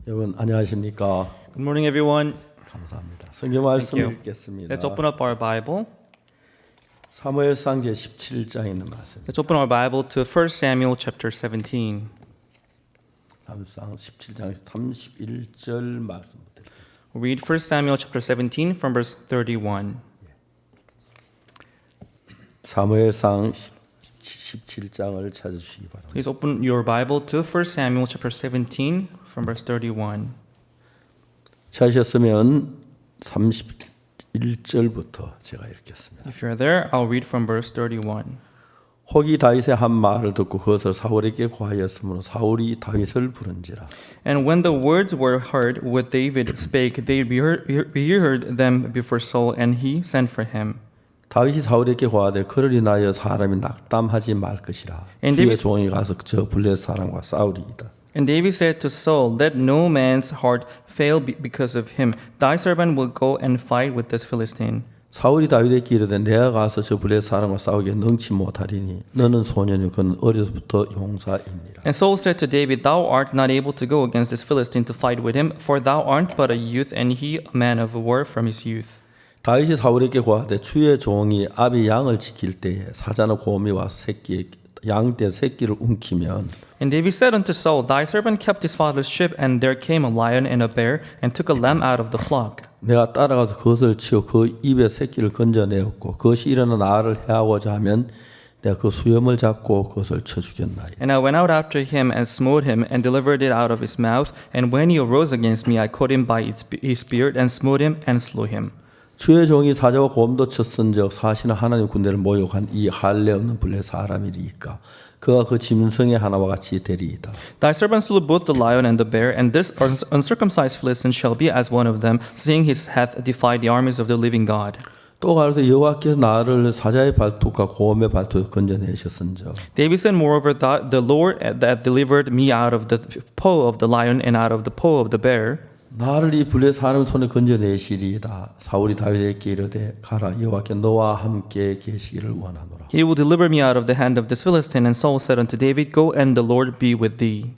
여러분 안녕하십니까? Good morning, everyone. 감사합니다. 성경 말씀 Thank you. 읽겠습니다. Let's open up our Bible. 사무엘상 제 17장에 있는 말씀. Let's open our Bible to 1 Samuel chapter 17. 사무엘상 17장 31절 말씀부터 읽겠습니다. We'll read 1 Samuel chapter 17 from verse 31. 사무엘상 17장을 찾아주시기 바랍니다. Please open your Bible to 1 Samuel chapter 17 from verse 31. 찾으셨으면 31절부터 제가 읽겠습니다. If you're there, I'll read from verse 31. 혹이 다윗의 한 말을 듣고 그것을 사울에게 고하였으므로 사울이 다윗을 부른지라. And when the words were heard, what David spake, they rehearsed them before Saul, and he sent for him. 다윗이 사울에게 고하되 그를 인하여 사람이 낙담하지 말 것이라. And 주의 David- 종이 가서 저 블레 사람과 싸우리이다. And David said to Saul, Let no man's heart fail because of him. Thy servant will go and fight with this Philistine. 사울이 다윗에게 이르되 내가 가서 저 블레 사람과 싸우기에 능치 못하리니 너는 소년이요 그는 어려서부터 용사입니다. And Saul said to David, Thou art not able to go against this Philistine to fight with him, for thou art but a youth, and he a man of war from his youth. 다윗이 사울에게 고하되 주의 종이 아비 양을 지킬 때에 사자나 곰이와 새끼 양떼 새끼를 움키면 And David said unto Saul, Thy servant kept his father's sheep, and there came a lion and a bear, and took a lamb out of the flock. 내가 따라가서 그것을 치어 그 입에 새끼를 건져내었고 그것이 일어나 나를 해하고자 하면 내가 그 수염을 잡고 그것을 쳐 죽였나이다. And I went out after him and smote him and delivered it out of his mouth. And when he arose against me, I caught him by his beard and smote him and slew him. 주의 종이 사자와 곰도 쳤은즉 사실은 하나님 군대를 모욕한 이 할례 없는 블레 사람이리까 그가 그 짐승의 하나와 같이 되리이다. Thy servant slew both the lion and the bear, and this uncircumcised Philistine shall be as one of them, seeing he hath defied the armies of the living God. 또 가로되 여호와께서 나를 사자의 발톱과 곰의 발톱을 건져내셨은즉 David said, Moreover, the Lord that delivered me out of the paw of the lion and out of the paw of the bear, 나를 이 블레 사람 손에 건져내시리이다. 사울이 다윗에게 이르되 가라 여호와께 너와 함께 계시기를 원하노라. he will deliver me out of the hand of this Philistine. And Saul said unto David, Go, and the Lord be with thee.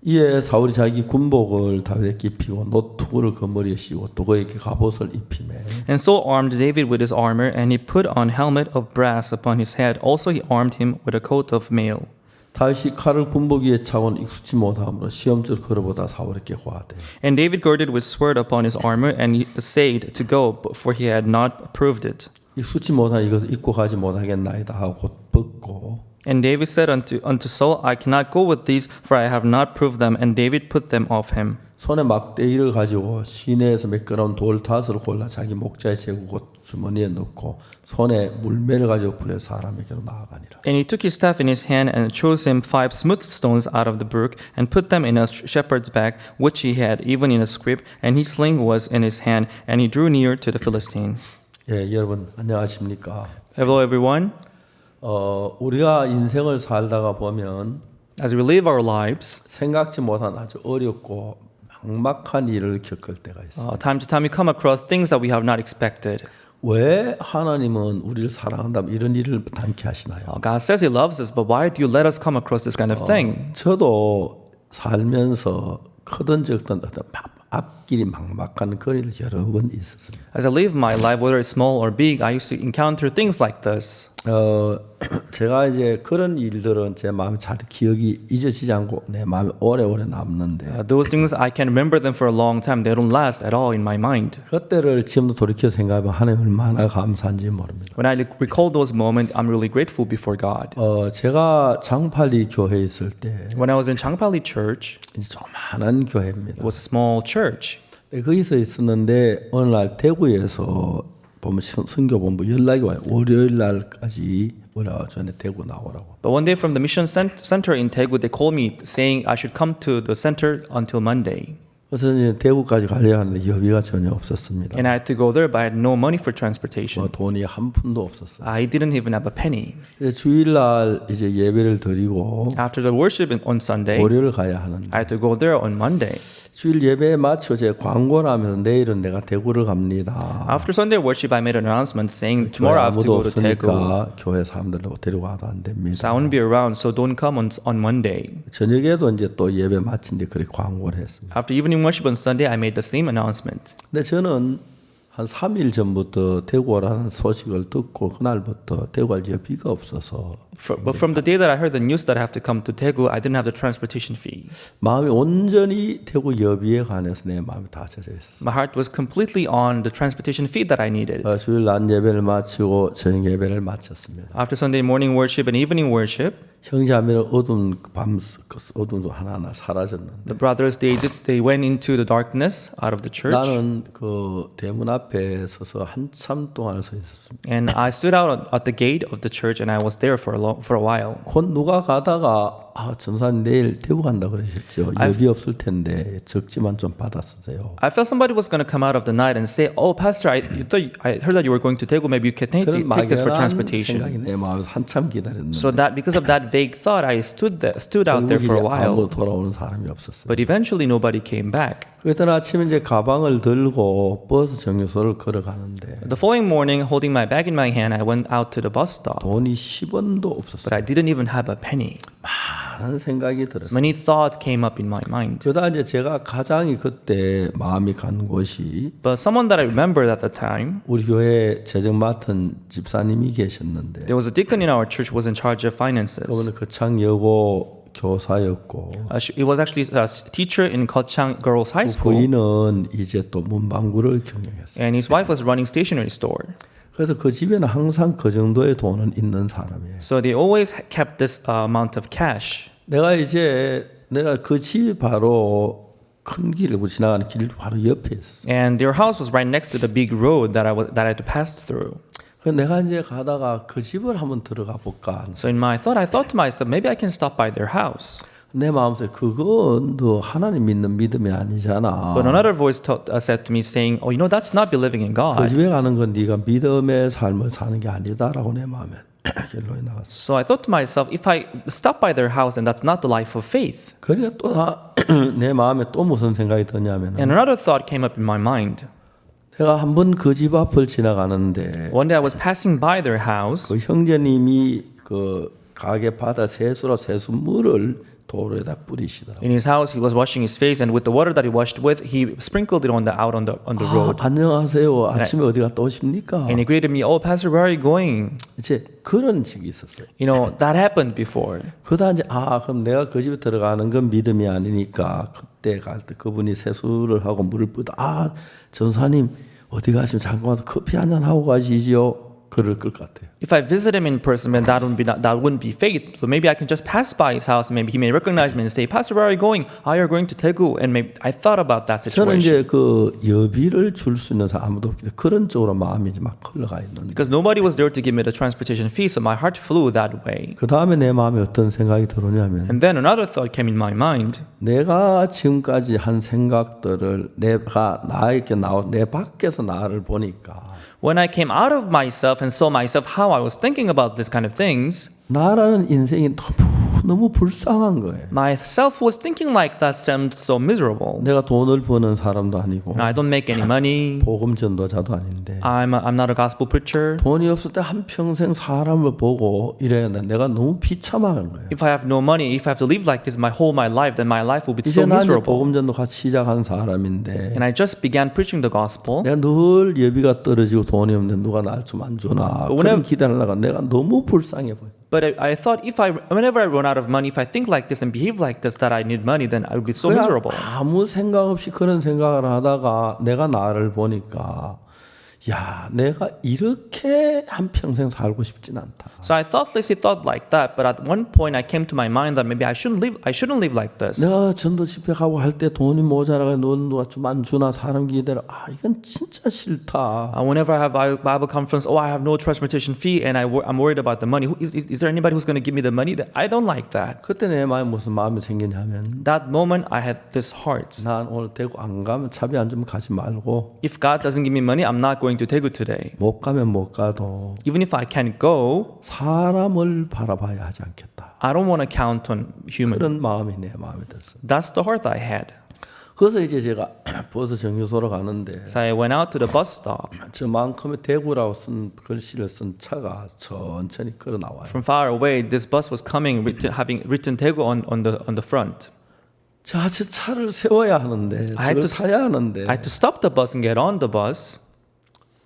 이에 사울이 자기 군복을 다윗에게 입히고 노투구를 그 머리에 씌우고 또 그에게 갑옷을 입히매 And Saul armed David with his armor, and he put on helmet of brass upon his head. Also he armed him with a coat of mail. 다윗이 칼을 군복 위에 차고는 익숙지 못함으로 시험줄 걸어보다 사울에게 고하되 And David girded with sword upon his armor, and he essayed to go, for he had not proved it. 익숙지 못한 이것을 입고 가지 못하겠나이다 하고 곧 벗고 And David said unto Saul, I cannot go with these, for I have not proved them. And David put them off him. 손에 막대기를 가지고 시내에서 매끄러운 돌 5을 골라 자기 목자에 재고 곧 주머니에 넣고 손에 물매를 가지고 블레 사람에게로 나아가니라. And he took his staff in his hand, and chose him 5 smooth stones out of the brook, and put them in a shepherd's bag, which he had, even in a scrip, and his sling was in his hand, and he drew near to the Philistine. 예, 여러분 안녕하십니까? Hello, everyone. 우리가 인생을 살다가 보면 As we live our lives, 생각지 못한 아주 어렵고 막막한 일을 겪을 때가 있어요. time to time we come across things that we have not expected. 왜 하나님은 우리를 사랑한다면 이런 일을 당케 하시나요? God says He loves us, but why do you let us come across this kind of thing? 저도 살면서 크든 적든 어떤 앞길이 막막한 거리를 여러 번 있었습니다. As I live my life, whether it's small or big, I used to encounter things like this. 제가 이제 그런 일들은 제 마음에 잘 기억이 잊어지지 않고 내 마음에 오래오래 남는데 Those things, I can remember them for a long time. They don't last at all in my mind. 그때를 지금도 돌이켜 생각하면 하나님 얼마나 감사한지 모릅니다. When I recall those moments, I'm really grateful before God. 제가 장팔리 교회에 있을 때 When I was in Changpali Church, 이제 조그만한 교회입니다. it was a small church. 거기서 있었는데 어느 날 대구에서 보면 선교본부 연락이 와요. 월요일 날까지 우리가 전에 대구 나오라고. But one day from the mission center in Daegu, they called me saying I should come to the center until Monday. 그래서 이제 대구까지 가려고 하는데 여비가 전혀 없었습니다. And I had to go there, but I had no money for transportation. 돈이 한 푼도 없었어요. I didn't even have a penny. 그래서 주일날 이제 예배를 드리고 After the worship on Sunday, 월요일 가야 하는데 I had to go there on Monday. 주일 예배에 맞춰 제 광고를 하면서 내일은 내가 대구를 갑니다. After Sunday worship, I made an announcement saying 교회 tomorrow I have to 아무도 go to Daegu. 없으니까 교회 사람들 데리고 와도 안 So 됩니다. I won't be around, so don't come on Monday. 저녁에도 이제 또 예배 마친데 그렇게 광고를 했습니다. After evening evening worship on Sunday, I made the same announcement. 근데 저는 한 3일 전부터 대구 오라는 소식을 듣고 그날부터 대구 갈 여비가 없어서 But from the day that I heard the news that I have to come to Daegu, I didn't have the transportation fee. 마음이 온전히 대구 여비에 관해서 내 마음이 다 젖어 있었어요. My heart was completely on the transportation fee that I needed. 주일 낮 예배를 마치고 저녁 예배를 마쳤습니다. After Sunday morning worship and evening worship, 형제자매는 어두운 어두운 속 하나하나 사라졌는데 the brothers they went into the darkness out of the church, 나는 그 대문 앞에 서서 한참 동안 서 있었습니다. and I stood out at the gate of the church, and I was there for a while. 곧 누가 가다가 전사님 내일 대구 간다 그러셨죠. 여비 없을 텐데 적지만 좀 받았으세요. I felt somebody was going to come out of the night and say, "Oh, Pastor, I heard that you were going to Daegu. Maybe you can take this for 막연한 transportation." 생각이 내 마음에서 한참 기다렸는데 So that because of that vague thought, I stood out there for a while. 아무 돌아오는 사람이 없었어요. But eventually, nobody came back. 그랬던 아침에 이제 가방을 들고 버스 정류소를 걸어가는데 The following morning, holding my bag in my hand, I went out to the bus stop. 돈이 10원도 없었어요. But I didn't even have a penny. 많은 생각이 들었어요. Many thoughts came up in my mind. 그러다 이제 제가 가장 그때 마음이 간 곳이 But someone that I remembered at the time, 우리 교회 재정 맡은 집사님이 계셨는데 there was a deacon in our church who was in charge of finances. 그분은 거창여고 교사였고 He was actually a teacher in Kochang Girls High School, 부인은 이제 또 문방구를 경영했어요. and his wife was running stationery store. 그래서 그 집에는 항상 그 정도의 돈은 있는 사람이에요. So they always kept this amount of cash. 내가 그 집이 바로 큰 길을 지나가는 길 바로 옆에 있었어요. And their house was right next to the big road that I had to pass through. 그래서 내가 이제 가다가 그 집을 한번 들어가 볼까. So in my thought, I thought to myself, maybe I can stop by their house. 내 마음속에 그건 너 하나님 믿는 믿음이 아니잖아. But another voice said to me, saying, "Oh, that's not believing in 그 God." 집에 가는 건 네가 믿음의 삶을 사는 게 아니다라고 내 마음에 결론이 나갔어. So I thought to myself, if I stop by their house, and that's not the life of faith. 그러니까 또 내 마음에 또 무슨 생각이 드냐면 And another thought came up in my mind. 내가 한번 그 집 앞을 지나가는데 One day I was passing by their house, 그 형제님이 그 가게 바다 세수물을 도로에다 뿌리시더라고요. in his house, he was washing his face, and with the water that he washed with, he sprinkled it out on the road. 안녕하세요. 아침에 어디 갔다 오십니까? And he greeted me, "Oh, Pastor, where are you going?" 이제 그런 적이 있었어요. That happened before. 그러다 이제 그럼 내가 그 집에 들어가는 건 믿음이 아니니까 그때 갈 때 그분이 세수를 하고 물을 뿌다 전사님 어디 가시면 잠깐 와서 커피 한잔 하고 가시지요. 그럴 것 같아요. If I visit him in person, then that wouldn't be faith. So maybe I can just pass by his house, and maybe he may recognize me and say, "Pastor, where are you going?" "You're going to Daegu." And maybe I thought about that 저는 situation. 이제 그 여비를 줄 수 있는 사람 아무도 없기 때문에 그런 쪽으로 마음이 이제 막 흘러가 있는데 Because nobody was there to give me the transportation fee, so my heart flew that way. 그 다음에 내 마음에 어떤 생각이 들어오냐면 And then another thought came in my mind. 내가 지금까지 한 생각들을 내가 나에게 내 밖에서 나를 보니까 When I came out of myself and saw myself how I was thinking about this kind of things, 나라는 인생이 너무 불쌍한 거예요. myself was thinking like that seemed so miserable. 내가 돈을 버는 사람도 아니고 I don't make any money. 복음 전도자도 아닌데 I'm not a gospel preacher. 돈이 없을 때 한 평생 사람을 보고 이래야 돼. 내가 너무 비참한 거예요. If I have no money, if I have to live like this my life, then my life will be 이제 so 난 miserable. 복음 전도 같이 시작한 사람인데 And I just began preaching the gospel. 내가 늘 예비가 떨어지고 돈이 없는데 누가 날 좀 안 주나 그런 기다리다가 내가 너무 불쌍해 보여. But I thought whenever I run out of money, if I think like this and behave like this, that I need money, then I would be so 그냥 miserable. 아무 생각 없이 그런 생각을 하다가 내가 나를 보니까 야, 내가 이렇게 한 평생 살고 싶진 않다. So I thoughtlessly thought like that, but at one point I came to my mind that maybe I shouldn't live like this. 내가 전도 집회 가고 할 때 돈이 모자라가 누가 좀 안 주나 사람 기대라. 이건 진짜 싫다. Whenever I have Bible conference, I have no transportation fee, and I'm worried about the money. Is there anybody who's going to give me the money? I don't like that. 그때 내 마음에 무슨 마음이 생기냐면 That moment I had this heart. 난 오늘 대구 안 가면 차비 안 주면 가지 말고 If God doesn't give me money, I'm not going to Daegu today. 못 가면 못 가도 Even if I can't go, 사람을 바라봐야 하지 않겠다. I don't want to count on human. 그런 마음이 내 마음에 들었어요. That's the heart I had. 그래서 이제 제가 버스 정류소로 가는데 So I went out to the bus stop. 저만큼의 대구라고 쓴 글씨를 쓴 차가 천천히 걸어 나와요. From far away, this bus was coming, having written Daegu on the front. 저 차를 세워야 하는데 I had 저걸 to 타야 하는데 I had to stop the bus and get on the bus.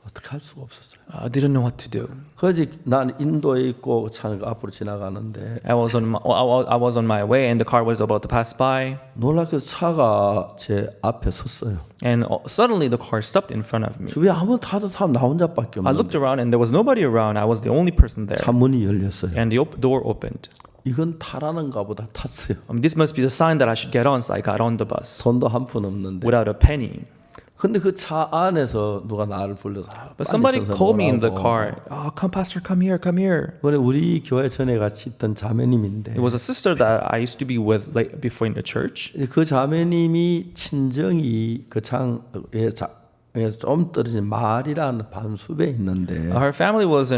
어떻게 할 수가 없었어요. I didn't know what to do. 그래서 난 인도에 있고 차가 앞으로 지나가는데 I was on my way and the car was about to pass by, 놀랍게도 차가 제 앞에 섰어요. and suddenly the car stopped in front of me. 주위에 아무 타도 타면 나 혼자밖에 I 없는데 looked around and there was nobody around. I was the only person there. 차 문이 열렸어요. And the door opened. 이건 타라는가 보다 탔어요. This must be the sign that I should get on, so I got on the bus 돈도 한 푼 없는데. without a penny. 근데 그 차 안에서 누가 나를 불러서 But somebody called me in the 오라고. car. Oh, come, Pastor, come here, come here. 이번에 우리 교회 전에 같이 있던 자매님인데 It was a sister that I used to be with before in the church. 그 자매님이 친정이 그 창에 좀 떨어진 마을이라는 반숲에 있는데 Her family was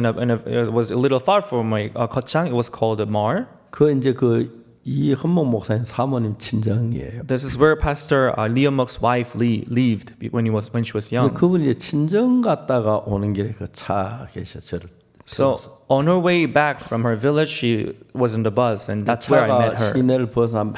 was a little far from my Kochang. It was called Mar. 그 이제 그 이헌목 목사님 사모님 친정이에요. This is where Pastor Liam Mok's wife lived when she was 이제 young. 그분이 이제 친정 갔다가 오는 길에 그 차 계셔 저를 So on her way back from her village, she was in the bus, and that's where I 차가 met her. 시내를 벗어나 막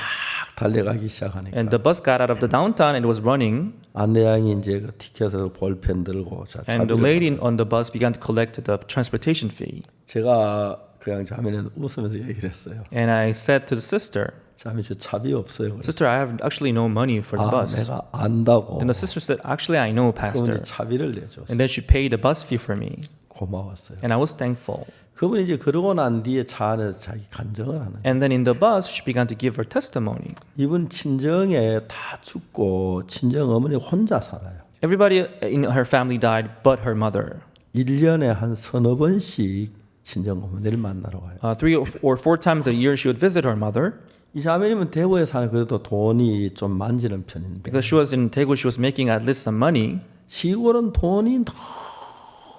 달려가기 시작하니까 And the bus got out of the downtown and it was running. 안내양이 이제 그 티켓을 볼펜 들고 자 And the 차비를 lady on the bus began to collect the transportation fee. 제가 그냥 자매는 웃으면서 얘기를 했어요. And I said to the sister, 자매 저 차비 없어요. 그래서 Sister, I have actually no money for the 아 bus. 내가 안다고. And the sister said, Actually, I know, Pastor. 그분이 차비를 내줬어요. And then she paid the bus fee for me. 고마웠어요. And I was thankful. 그분이 이제 그러고 난 뒤에 차 안에서 자기 간증을 하는. And then in the bus, she began to give her testimony. 이분 친정에 다 죽고 친정 어머니 혼자 살아요. Everybody in her family died but her mother. 1년에 한 서너 번씩 친정 어머니를 만나러 가요. 3 or 4 times a year, she would visit her mother. 이 자매님은 대구에 사는 그래도 돈이 좀 만지는 편인데 Because she was in Daegu, she was making at least some money. 시골은 돈이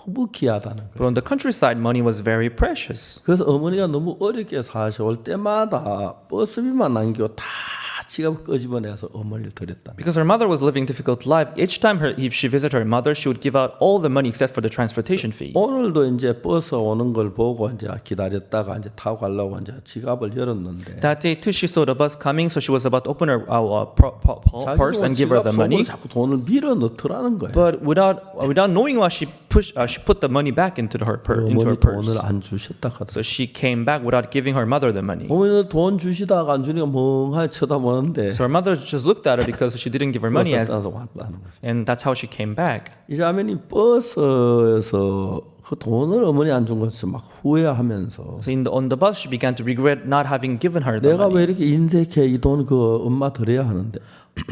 너무 귀하다는 거예요. But on the countryside, money was very precious. 그래서 어머니가 너무 어렵게 사셔올 때마다 버스비만 남기고 다 지갑 끄집어내서 어머니를 드렸다. Because her mother was living a difficult life, each time if she visited her mother, she would give out all the money except for the transportation fee. 오늘도 이제 버스 오는 걸 보고 이제 기다렸다가 이제 타고 가려고 이제 지갑을 열었는데 That day too, she saw the bus coming, so she was about to open her purse and give her the money. 자꾸 돈을 밀어 넣더라는 거예요. But without knowing why, she put the money back into her 어머니 purse. 돈을 안 주셨다 하더라고요. So she came back without giving her mother the money. 어머니는 돈 주시다가 안 주니까 멍하니 쳐다보는데 So her mother just looked at her because she didn't give her money, 버스 타서 왔다는 거죠. and that's how she came back. 이 자매님 버스에서 그 돈을 어머니 안 준 것을 막 후회하면서 So on the bus, she began to regret not having given her the 내가 money. 왜 이렇게 인색해 이 돈 그 엄마 드려야 하는데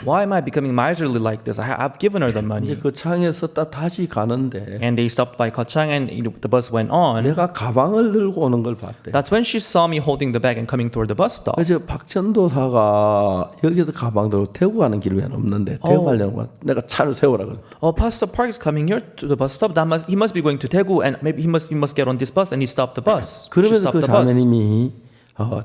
Why am I becoming miserly like this? I've given her the 이제 money. 그 창에 섰다 다시 가는데 And they stopped by Kochang, and the bus went on. 내가 가방을 들고 오는 걸 봤대. That's when she saw me holding the bag and coming toward the bus stop. 그래서 박천도사가 여기서 가방 들고 대구 가는 길이 없는데 대구 가려는 거야. 내가 차를 세우라 그랬다. Oh, Pastor Park is coming here to the bus stop. He must be going to Daegu, and maybe he must get on this bus. And he stopped the bus. She 그러면서 stopped 그 the bus, 자매님이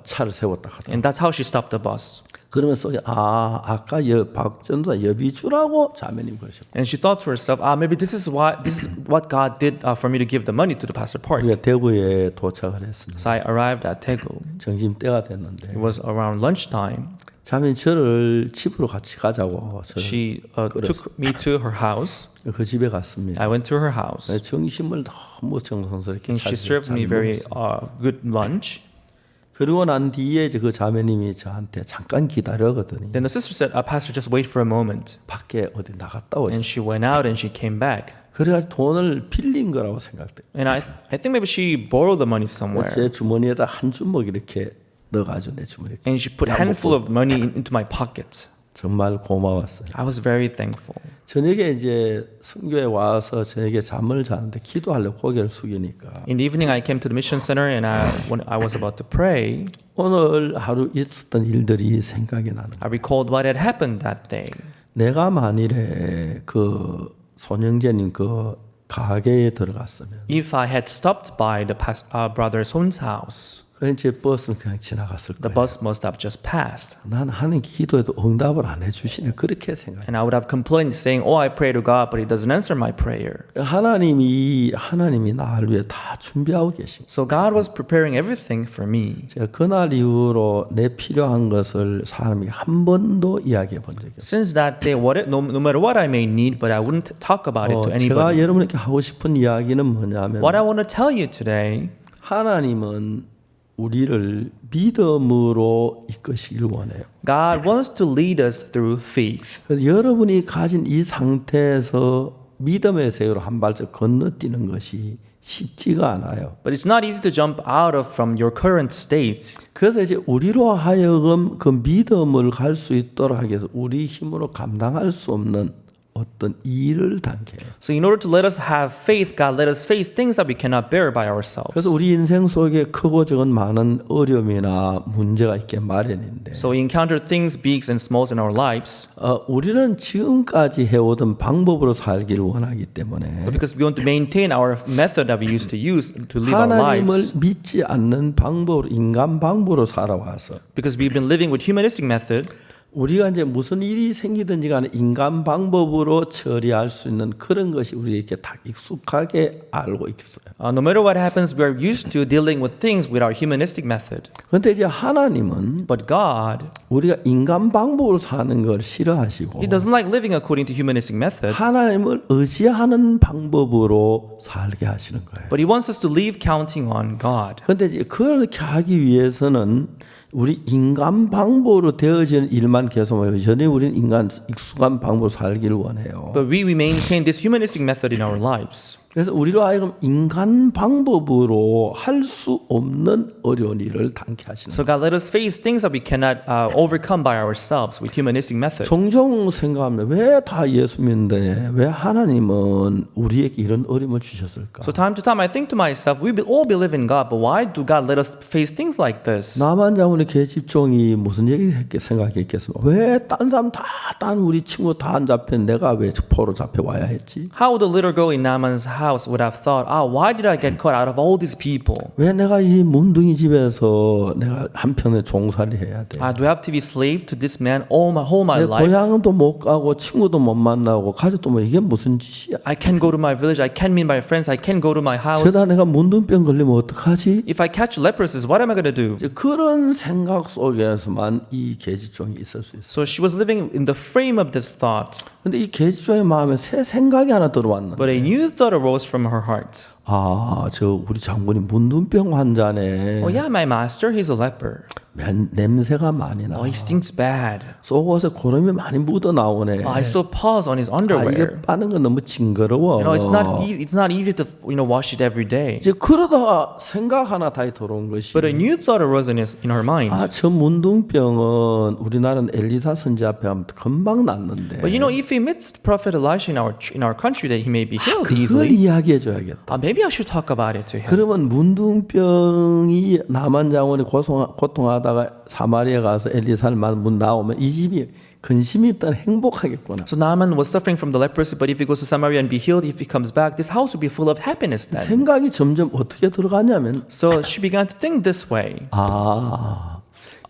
차를 세웠다 하더라. and that's how she stopped the bus. 그러면서 아까 박전도사 여비주라고 자매님 그러셨고 And she thought to herself, maybe this is what God did for me to give the money to the Pastor Park. 우리가 대구에 도착을 했습니다. So I arrived at Daegu. 점심때가 됐는데 It was around lunchtime. 자매님 저를 집으로 같이 가자고 저를 She took me to her house. 그 집에 갔습니다. I went to her house, 정심을 너무 정성스럽게 and she served me very good lunch. 그리고 난 뒤에 이제 그 자매님이 저한테 잠깐 기다려거든요. Then the sister said, Pastor, just wait for a moment. 밖에 어디 나갔다 오지. And she went out and she came back. 그래가지고 돈을 빌린 거라고 생각돼. And I think maybe she borrowed the money somewhere. 제 주머니에다 한 주먹 이렇게 넣어가지고 내 주머니에. And she put a handful of money into my pocket. 정말 고마웠어요. I was very thankful. 저녁에 이제 선교에 와서 저녁에 잠을 자는데 기도하려고 고개를 숙이니까 In the evening, I came to the mission center, and when I was about to pray, 오늘 하루 있었던 일들이 생각이 나는 거예요. I recalled what had happened that day. 내가 만일에 그 손영재님 그 가게에 들어갔으면 If I had stopped by the brother Son's house, 그래서 이제 버스는 그냥 지나갔을 The 거예요. bus must have just passed. 나는 하는 기도에도 응답을 안 해주시네 그렇게 생각해요. And I would have complained saying, oh, I pray to God, but he doesn't answer my prayer. 하나님이 나를 위해 다 준비하고 계신 거예요. So God was preparing everything for me. 제가 그날 이후로 내 필요한 것을 사람에게 한 번도 이야기해 본 적이 없어요. Since that day, no matter what I may need, but I wouldn't talk about it to 제가 anybody. 여러분에게 하고 싶은 이야기는 뭐냐면 What I want to tell you today, 하나님은 우리를 믿음으로 이끄시길 원해요. God wants to lead us through faith. 그래서 여러분이 가진 이 상태에서 믿음의 세계로 한 발짝 건너뛰는 것이 쉽지가 않아요. But it's not easy to jump out of from your current state. 그래서 이제 우리로 하여금 그 믿음을 갈 수 있도록 하기 위해서 우리 힘으로 감당할 수 없는 어떤 일을 당겨요. So in order to let us have faith, God let us face things that we cannot bear by ourselves. 그래서 우리 인생 속에 크고 작은 많은 어려움이나 문제가 있게 마련인데 So we encounter things big and small in our lives. 우리는 지금까지 해오던 방법으로 살기를 원하기 때문에 But because we want to maintain our method that we used to use to live our 하나님을 lives, 믿지 않는 방법으로 인간 방법으로 살아와서 because we've been living with humanistic method, 우리가 이제 무슨 일이 생기든지 간에 인간 방법으로 처리할 수 있는 그런 것이 우리에게 다 익숙하게 알고 있겠어요. no matter what happens, we are used to dealing with things with our humanistic method. 그런데 이제 하나님은 But God, 우리가 인간 방법으로 사는 걸 싫어하시고 He doesn't like living according to humanistic method, 하나님을 의지하는 방법으로 살게 하시는 거예요. but He wants us to live counting on God. 그런데 이제 그렇게 하기 위해서는 우리 인간 방법으로 되어지는 일만 계속하고 여전히 우리는 인간 익숙한 방법으로 살기를 원해요. But we maintain this humanistic method in our lives. 그래서 우리로 하여금 인간 방법으로 할 수 없는 어려운 일을 당케 하시는 So God let us face things that we cannot overcome by ourselves with humanistic method. 종종 생각합니다. 왜 다 예수 믿는데 왜 하나님은 우리에게 이런 어려움을 주셨을까? So time to time I think to myself, we all believe in God, but why do God let us face things like this? 나만 장군의 계집종이 무슨 얘기 생각했겠습니까? 왜 딴 사람 딴 우리 친구 다 안 잡혔는데 내가 왜 포로 잡혀와야 했지? How the little girl in Naaman's house would have thought, why did I get caught out of all these people? 왜 내가 이 문둥이 집에서 내가 한편에 종살이 해야 돼? Do I have to be slave to this man all my 내 life? 고향도 못 가고 친구도 못 만나고 가족도 뭐 이게 무슨 짓이야? I can't go to my village, I can't meet my friends, I can't go to my house. 저다 내가 문둥병 걸리면 어떡하지? If I catch leprosy, what am I going to do? 이제 그런 생각 속에서만 이 계집종이 있을 수 있어. So she was living in the frame of this thought. 근데 이 계집종의 마음에 새 생각이 하나 들어왔는데 But a new thought arose from her heart. 저 우리 장군이 문둥병 환자네. Oh yeah, my master, he's a leper. 냄새가 많이 나. Oh, he stinks bad. 속옷에 고름이 많이 묻어 나오네. I saw paws on his 이게 underwear. 빠는 건 너무 징그러워. It's not easy to wash it every day. 이제 그러다가 생각 하나 다시 들어온 것이 But a new thought arose in her mind. 저 문둥병은 우리나라는 엘리사 선지 앞에 하면 금방 낫는데 But if he meets Prophet Elisha in our country, that he may be healed 그걸 easily. 이야기해 줘야겠다. Maybe I should talk about it to him. 그러면 문둥병이 나만 장군이 고통하다가 사마리아 가서 엘리사를 만나 문 나오면 이 집이 근심이 있다는 행복하겠구나. So Naaman was suffering from the leprosy, but if he goes to Samaria and be healed, if he comes back, this house will be full of happiness then. 생각이 점점 어떻게 들어가냐면 So she began to think this way.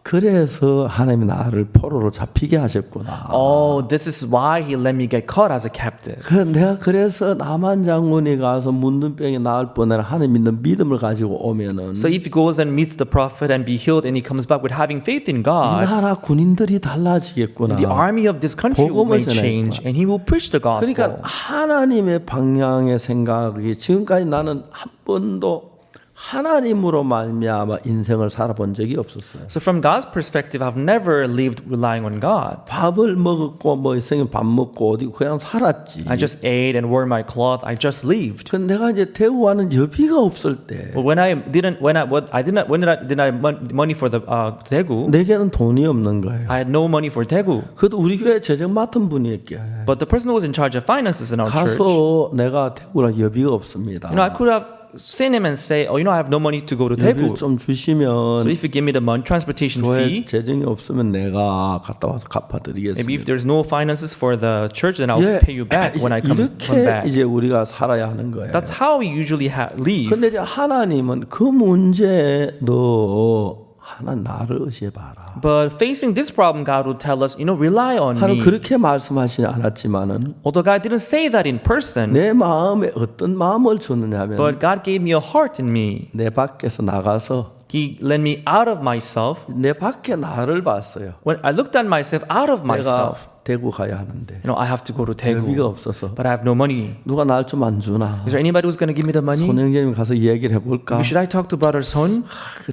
그래서 하나님이 나를 포로로 잡히게 하셨구나. Oh, this is why he let me get caught as a captive. 내가 그래서 나만 장군이 가서 문둥병이 나을 뻔한 하나님 믿는 믿음을 가지고 오면은 So if he goes and meets the prophet and be healed and he comes back with having faith in 이 God, 나라 군인들이 달라지겠구나. the army of this country 복음을 may change and he will preach the gospel. 그러니까 하나님의 방향의 생각이 지금까지 나는 한 번도 하나님으로 말미암아 인생을 살아본 적이 없었어요. So from God's perspective, I've never lived relying on God. 밥을 먹었고 뭐 있으면 밥 먹고 어디 그냥 살았지. I just ate and wore my cloth. I just lived. 근데 내가 이제 대구하는 여비가 없을 때 But when I did I money for the Daegu, 내게는 돈이 없는 거예요. I had no money for Daegu. 그것도 우리 교회 재정 맡은 분이었기에 But the person who was in charge of finances in our church, 가서 내가 대구랑 여비가 없습니다. I could have sin him and say, "Oh, you know, I have no money to go to 여기를 Daegu. 좀 주시면 So if you give me the money, transportation 교회 fee, 재정이 없으면 내가 갔다 와서 maybe if 갚아드리겠습니다. there's no finances for the church, then I'll pay you back when I come 이렇게 back." 이제 우리가 살아야 하는 거예요. That's how we usually live. 근데 이제 하나님은 그 문제 너 하나 나를 의지해봐라. But facing this problem, God will tell us, you know, rely on 하나님 me. 그렇게 말씀하시지 않았지만은 Although God didn't say that in person, 내 마음에 어떤 마음을 줬느냐면 but God gave me a heart in me. 내 밖에서 나가서 He led me out of myself. 내 밖에 나를 봤어요. When I looked at myself out of myself, 내가 대구 가야 하는데 you know, I have to go to 여기가 Daegu, 없어서 but I have no money. 누가 날 좀 안 주나? Is there anybody who's going to give me the money? 손영재님 가서 얘기를 해볼까? Maybe should I talk to brother Son?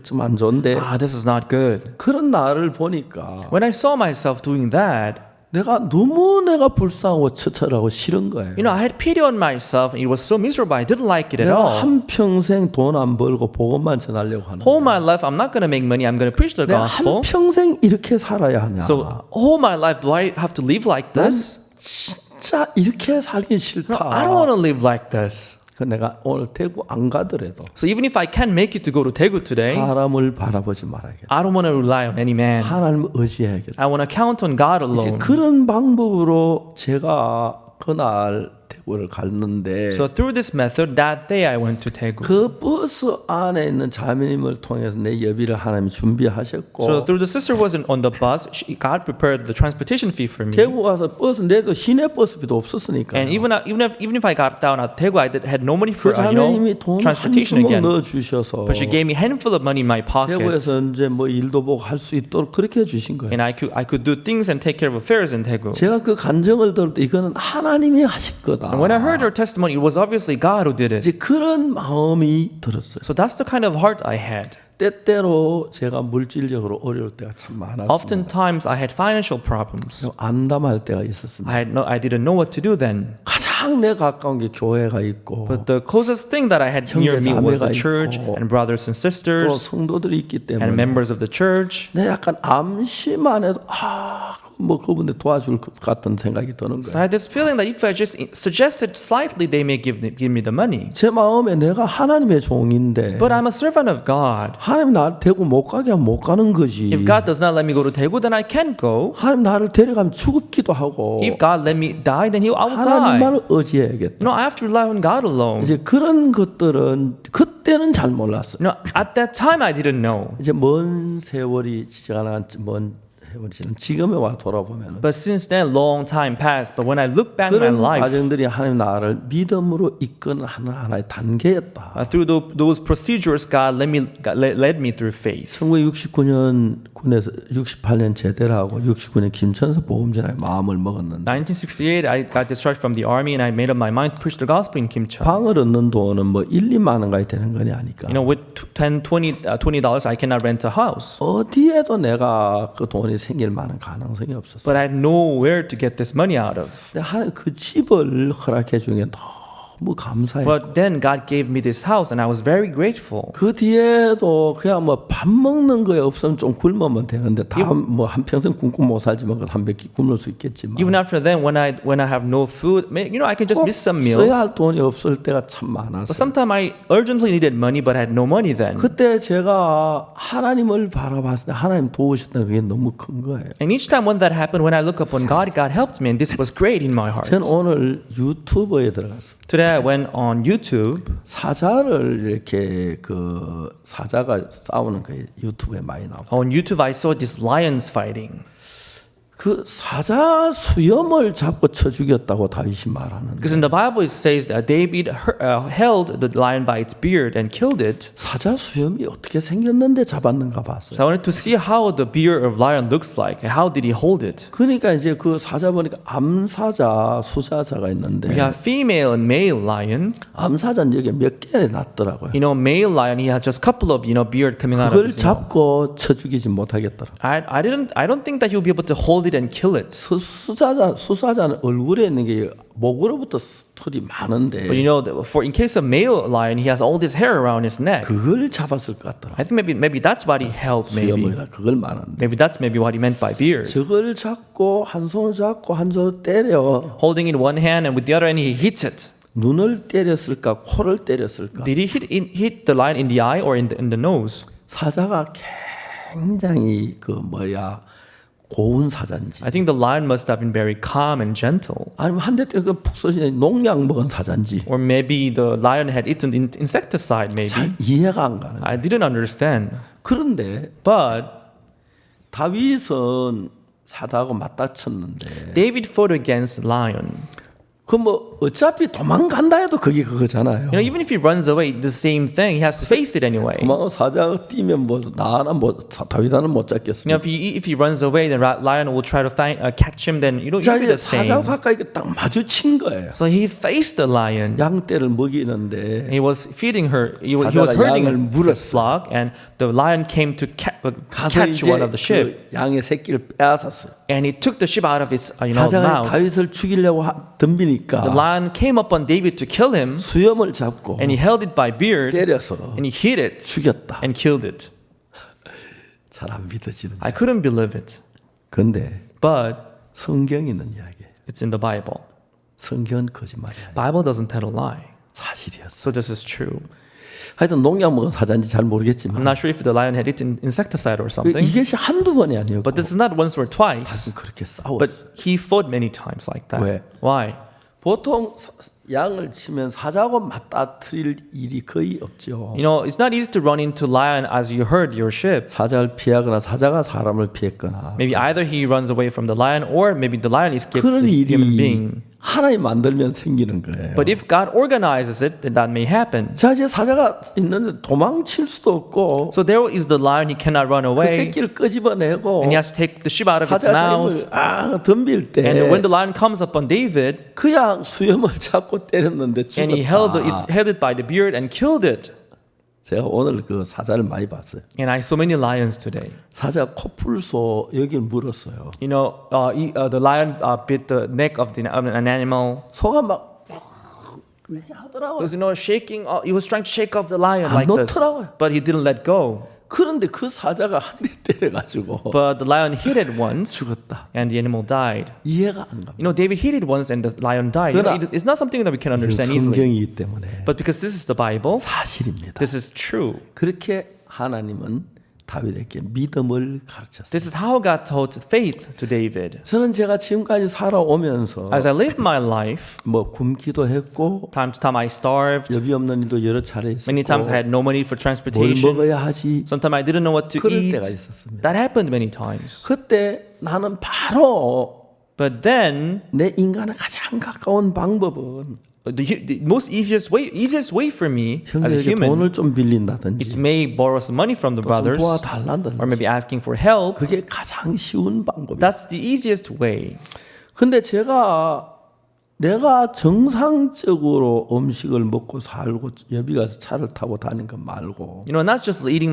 좀 안 좋은데 This is not good. 그런 나를 보니까 When I saw myself doing that, 내가 불쌍하고 처철하고 싫은 거예요. you know, I had pity on myself. It was so miserable. I didn't like it at 내가 all. 한평생 돈 안 벌고 복음만 전하려고 하는 All my life, I'm not going to make money. I'm going to preach the 내가 gospel. 한평생 이렇게 살아야 하냐? So all my life, do I have to live like 난 this? 진짜 이렇게 살기 싫다. No, I don't want to live like this. 그 내가 오늘 대구 안 가더라도 So even if I can't make it to go to Daegu today, 사람을 바라보지 말아야겠다. I don't want to rely on any man. 하나님을 의지해야겠다. I want to count on God 이제 alone. 그런 방법으로 제가 그날 대구를 갔는데 So through this method, that day I went to Daegu. 그 버스 안에 있는 자매님을 통해서 내 예비를 하나님이 준비하셨고 So through the sister wasn't on the bus, God prepared the transportation fee for me. 대구 가서 버스 내도 시내 버스비도 없었으니까 And even if I got down at Daegu, I had no money 그 for 자매님이 돈 한 transportation 주먹 again. 넣어 주셔서 But she gave me a handful of money in my pockets, 대구에서 이제 뭐 일도 보고 할 수 있도록 그렇게 해주신 거예요. and I could do things and take care of affairs in Daegu. 제가 그 간증을 들을 때 이거는 하나님이 하실 거다. And when I heard her testimony, it was obviously God who did it. 이제 그런 마음이 들었어요. So that's the kind of heart I had. 때때로 제가 물질적으로 어려울 때가 참 많았어요. Oftentimes I had financial problems. 안담할 때가 있었습니다. I didn't know what to do then. 가장 내 가까운 게 교회가 있고 But the closest thing that I had near me was the 형제자매가 church 있고, and brothers and 또 sisters 성도들이 있기 and 때문에 members of the church. 내 약간 암시만 해도 뭐 그분들 도와줄 것 같은 생각이 드는 So 거예요. I had this feeling that if I just suggested slightly, they may give me the money. 제 마음에 내가 하나님의 종인데 But I'm a servant of God. 하나님 나를 데리고 못 가게 하면 못 가는 거지. If God does not let me go to Daegu, then I can't go. 하나님 나를 데려가면 죽기도 하고 If God let me die, then I will die. 하나님만을 의지해야겠다. No, I have to rely on God alone. 이제 그런 것들은 그때는 잘 몰랐어요. No, at that time I didn't know. 이제 먼 세월이 지나간 먼 세월이 지금에 와 돌아보면 But since then, long time passed. But when I look back in my 그런 life, 과정들이 하나님 나를 믿음으로 이끄는 하나의 단계였다. through those procedures, God led me through faith. 1969년 군에서 68년 제대를 하고 69년 김천서 복음전에 마음을 먹었는데 1968, I got discharged from the army and I made up my mind to preach the gospel in Kimcheon. 방을 얻는 돈은 뭐 1, 2만 원까지 되는 거냐 하니까 You know, with $20 I cannot rent a house. 어디에도 내가 그 돈이 생길 만한 가능성이 없었어요. But I had nowhere to get this money out of. 근데 하나님 그 집을 허락해 준 게 너무 감사해요. But then God gave me this house and I was very grateful. 그 뒤에도 그냥 뭐 밥 먹는 거에 없으면 좀 굶으면 되는데 다 뭐 한평생 굶고 못 살지만 한 몇 끼 굶을 수 있겠지만 Even after then, when I have no food, you know, I can just miss some meals. 써야 할 돈이 없을 때가 참 But 많았어요. sometimes I urgently needed money, but I had no money then. 그때 제가 하나님을 바라봤을 때 하나님 도우셨다는 그게 너무 큰 거예요. And each time when that happened, when I look upon God, God helped me, and this was great in my heart. 저는 오늘 유튜브에 들어갔어요. Today I went on YouTube. 사자를 이렇게 그 사자가 싸우는 그 유튜브에 많이 나오고 On YouTube, I saw these lions fighting. 그 사자 수염을 잡고 쳐 죽였다고 다윗이 말하는데 Because in the Bible it says that David held the lion by its beard and killed it. 사자 수염이 어떻게 생겼는데 잡았는가 봤어요. So I wanted to see how the beard of lion looks like and how did he hold it. 그러니까 이제 그 사자 보니까 암사자, 수사자가 있는데 We have female and male lion. 암사자는 여기 몇 개 났더라고요. You know, male lion, he has just a couple of, beard coming out of 그걸 his mouth. 잡고 쳐 죽이지 못하겠더라. I don't think that he'll be able to hold it and kill it. 수사자는 얼굴에 있는 게 목으로부터 털이 많은데 But you know, in case of male lion, he has all this hair around his neck. 그걸 잡았을 것 같더라. I think maybe that's what he held. 수염이라 그걸 말하는데 Maybe that's maybe what he meant by beard. 저걸 잡고 한 손을 잡고 한 손을 때려 Holding in one hand and with the other hand he hits it. 눈을 때렸을까 코를 때렸을까? Did he hit the lion in the eye or in the nose? 사자가 굉장히 고운 사자인지 I think the lion must have been very calm and gentle. 아니면 한 대 때려 푹 쏘시는 농약 먹은 사자인지 Or maybe the lion had eaten insecticide, maybe. 잘 이해가 안 가는 거예요. I didn't understand. 그런데 But 다윗은 사자하고 맞다쳤는데 David fought against lion. 그 어차피 도망간다 해도 그게 그거잖아요. Even if he runs away, the same thing. He has to face it anyway. 도망가고 사자가 뛰면 나나 다윗하는 못 잡겠습니다. If he runs away, then lion will try to catch him. Then you'll 자 be 이제 the same. 사자가 가까이 딱 마주친 거예요. So he faced the lion. 양떼를 먹이는데 He was feeding her. He was 사자가 herding 양을 his 물었어. flock, and the lion came to 가서 catch 이제 one of the sheep, 그 양의 새끼를 빼앗았어요. and he took the sheep out of its 사자가 mouth. 다윗을 죽이려고 덤비니까 The lion came upon David to kill him, 수염을 잡고 and he held it by beard, 때려서 and he hit it 죽였다. and killed it. 잘 안 믿어지는. I couldn't believe it, 근데 but 성경이 있는 이야기예요. it's in the Bible. 성경은 거짓말이야. Bible doesn't tell a lie. 사실이었어. So this is true. 하여튼 농약 먹은 사자인지 잘 I'm 모르겠지만 not sure if the lion had eaten insecticide or something, 이것이 한두 번이 아니었고 but this is not once or twice. 그렇게 싸웠어. But he fought many times like that. 왜? Why? 보통 양을 치면 사자하고 맞닥뜨릴 일이 거의 없죠. You know, it's not easy to run into lion as you herd your sheep. 사자를 피하거나 사자가 사람을 피했거나 Maybe either he runs away from the lion or maybe the lion escapes 그런 the human 일이 being. 하나님 만들면 생기는 거예요. But if God organizes it, then that may happen. 자 이제 사자가 있는데 도망칠 수도 없고 So there is the lion, he cannot run 그 away, 새끼를 끄집어내고 and he has to take the sheep out of its 사자가 mouth. 힘을 덤빌 때 And when the lion comes upon David, 그냥 수염을 잡고 때렸는데 and he held 죽었다. it by the beard and killed it. 제가 오늘 그 사자를 많이 봤어요. And I saw many lions today. 사자 코뿔소 여기를 물었어요. You know, the lion bit the neck of an animal. 소가 막 이렇게 하더라고요. Because, you know, shaking, he was trying to shake off the lion 안 like this, 놓더라고요. but he didn't let go. 그런데 그 사자가 한 대 때려가지고 But the lion hit it once, 죽었다. and the animal died. 이해가 안 갑니다. You know, David hit it once, and the lion died. You know, 그러나 it's not something that we can understand easily. 성경이기 때문에 But because this is the Bible, 사실입니다. this is true. 그렇게 하나님은 다윗에게 믿음을 가르쳤어요. This is how God taught faith to David. 저는 제가 지금까지 살아오면서 As I lived my life, 굶기도 했고 time to time I starved. 여비 없는 일도 여러 차례 있었고 Many times I had no money for 뭘 transportation. 먹어야 하지 Sometimes I didn't know what to 그럴 eat. 때가 있었습니다. That happened many times. 그때 나는 바로 But then, 내 인간에 가장 가까운 방법은 the most easiest way for me as a 형제에게 human 돈을 좀 is 빌린다든지 to may borrow some money from the 좀 brothers, or 도와달란다든지 maybe asking for help. 그게 가장 쉬운 방법이에요. That's the easiest way. 근데 내가 정상적으로 음식을 먹고 살고 여비 가서 차를 타고 다니는 거 말고 You know, not just eating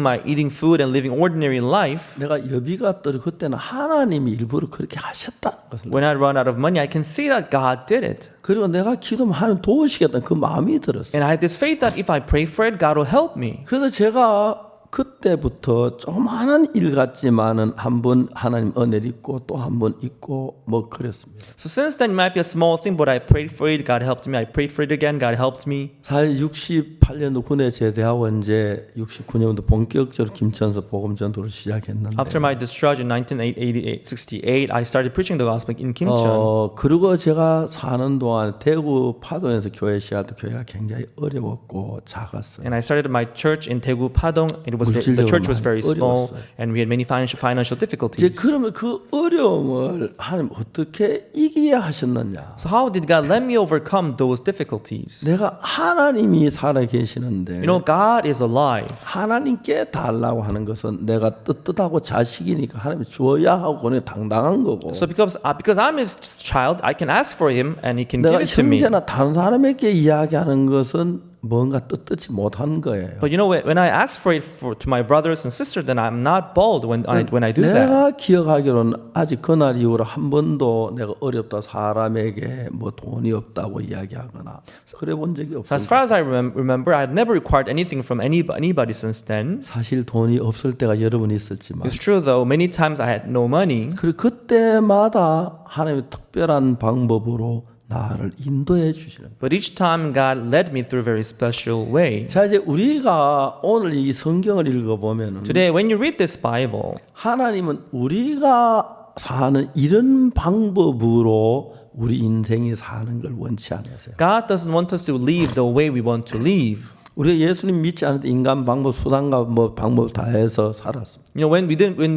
food and living ordinary life. 내가 여비가 떨어 그때는 하나님이 일부러 그렇게 하셨다는 것을 When I run out of money, I can see that God did it. 그리고 내가 기도하면 하나님 도우시겠다는 그 마음이 들었어요. And I had this faith that if I pray for it, God will help me. 그래서 제가 그때부터 조그마한 일 같지만은 한 번 하나님 은혜를 입고 또 한 번 입고 뭐 그랬습니다. So since then, it might be a small thing, but I prayed for it. God helped me. I prayed for it again. God helped me. 사실 68년도 군에 제대하고 이제 69년도 본격적으로 김천서 복음 전도를 시작했는데 After my discharge in 1968, I started preaching the gospel in Kimcheon. 그리고 제가 사는 동안 대구 파동에서 교회 시작할 때 교회가 굉장히 어려웠고 작았어요. And I started my church in Daegu, Padong. It was the church was very small, and we had many financial 이제 difficulties. 그러면 그 어려움을 하나님 어떻게 이기게 하셨느냐? So how did God let me overcome those difficulties? 내가 하나님이 살아 계시는데 You know, God is alive. 하나님께 달라고 하는 것은 내가 떳떳하고 자식이니까 하나님이 주어야 하고 그냥 당당한 거고 So because I'm His child, I can ask for Him, and He can give 내가 it to me. 형제나 다른 사람에게 이야기하는 것은 뭔가 떳떳지 못한 거예요. But you know, when I ask for it to my brothers and sisters, then I'm not bold when I do that. 내가 기억하기로는 아직 그날 이후로 한 번도 내가 어렵다 사람에게 뭐 돈이 없다고 이야기하거나 그래 본 적이 So as 없어요. far as I remember, I had never required anything from anybody since then. 사실 돈이 없을 때가 여러 번 있었지만 It's true though, many times I had no money. 그때마다 하나님의 특별한 방법으로 나를 인도해 주시는 거예요. But each time God led me through a very special way. 자, 이제 우리가 오늘 이 성경을 읽어보면 Today, when you read this Bible, 하나님은 우리가 사는 이런 방법으로 우리 인생이 사는 걸 원치 않으세요. God doesn't want us to live the way we want to live. 우리가 예수님 믿지 않을 때 인간 방법, 수단과 뭐 방법 다 해서 살았습니다. You know, when we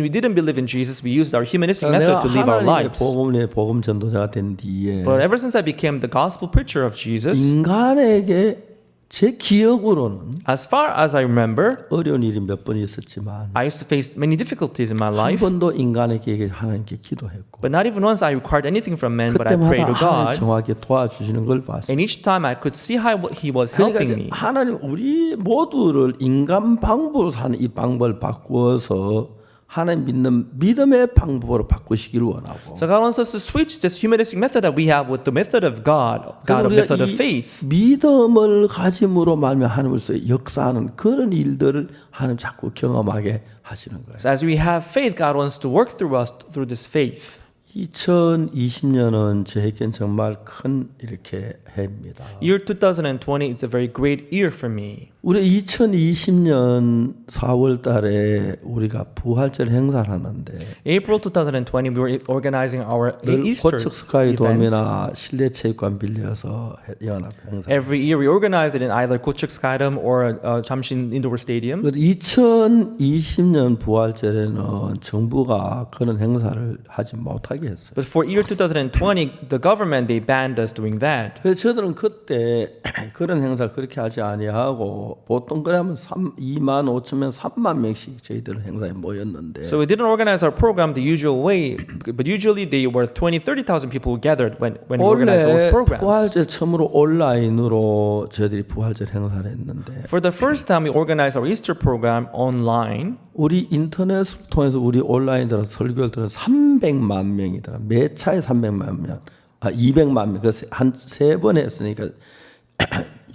didn't believe in Jesus, we used our humanistic method 내가 to live our 하나님의 lives. 복음 전도자가 된 뒤에 But ever since I became the gospel preacher of Jesus, 인간에게 제 기억으로는 as far as I remember, 어려운 일이 몇 번 있었지만 I used to face many difficulties in my 한 life. 번도 인간에게 하나님께 기도했고 But not even once I required anything from men, but I prayed 그때마다 to 하나님 God. 정확히 도와주시는 걸 봤어요. And each time I could see how He was 그러니까 helping 이제 me. 하나님 우리 모두를 인간 방법으로 사는 이 방법을 바꾸어서 하나님 믿는 믿음의 방법으로 바꾸시기를 원하고 So God wants us to switch this humanistic method that we have with the method of God of 그래서 method of 우리가 이 faith. 믿음을 가짐으로 말며 하나님으로서 역사하는 그런 일들을 하나님 자꾸 경험하게 하시는 거예요. So as we have faith, God wants to work through us through this faith. 2020년은 저에겐 정말 큰 이렇게 해입니다. Year 2020 is a very great year for me. 우리 2020년 4월 달에 우리가 부활절 행사를 하는데 April 2020, we were organizing our 늘 Easter 고척 스카이 event. 돔이나 실내 체육관 빌려서 연합 행사. Every year we organize it in either Kochuk Skydome or Chamshin Indoor Stadium. 2020년 부활절에는 정부가 그런 행사를 하지 못하게 했어요. But for year 2020, the government, they banned us doing that. 그래서 저들은 그때 그런 행사를 그렇게 하지 아니하고 보통 그러면 2만 5천 명, 3만 명씩 저희들 행사에 모였는데 So we didn't organize our program the usual way, but usually they were 20, 30,000 people who gathered when we organized those 원래 programs. 부활절 처음으로 온라인으로 저희들이 부활절 행사를 했는데 For the first time, we organized our Easter program online. 우리 인터넷을 통해서 우리 온라인들은 설교를 들은 300만 명이더라. 매 차에 300만 명, 200만 명. 그래서 한 세 번 했으니까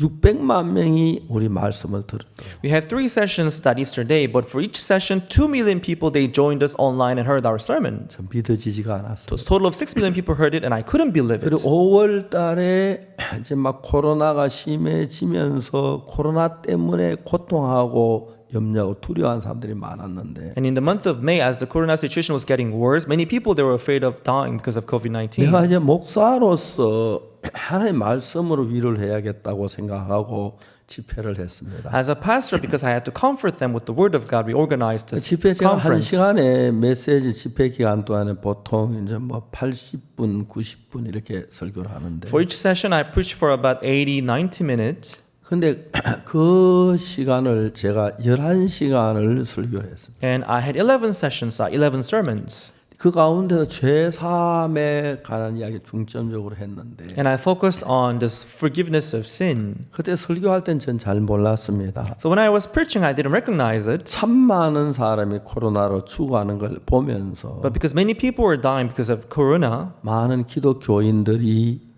600만 명이 우리 말씀을 들었더라고요. We had 3 sessions that Easter day, but for each session, 2 million people, they joined us online and heard our sermon. 좀 믿어지지가 So 않았어요. a total of 6 million people heard it, and I couldn't believe 그리고 it. 5월 달에 이제 막 코로나가 심해지면서 코로나 때문에 고통하고 염려하고 두려워한 사람들이 많았는데 And in the month of May, as the corona situation was getting worse, many people, they were afraid of dying because of COVID-19. 내가 이제 목사로서 하나님의 말씀으로 위로를 해야겠다고 생각하고 집회를 했습니다. As a pastor, because I had to comfort them with the word of God, we organized this 집회 제가 한 conference. 시간에 메시지 집회 기간 동안에 보통 이제 뭐 80분, 90분 이렇게 설교를 하는데 For each session, I preached for about 80, 90 minutes. 근데 그 시간을 제가 11시간을 설교를 했습니다. And I had 11 sessions, 11 sermons. 그 가운데서 죄사함에 관한 이야기 중점적으로 했는데 And I focused on this forgiveness of sin. 그때 설교할 땐 전 잘 몰랐습니다. So when I was preaching, I didn't recognize it. 참 많은 사람이 코로나로 죽어가는 걸 보면서 But because many people were dying because of corona, 많은 기독교인들이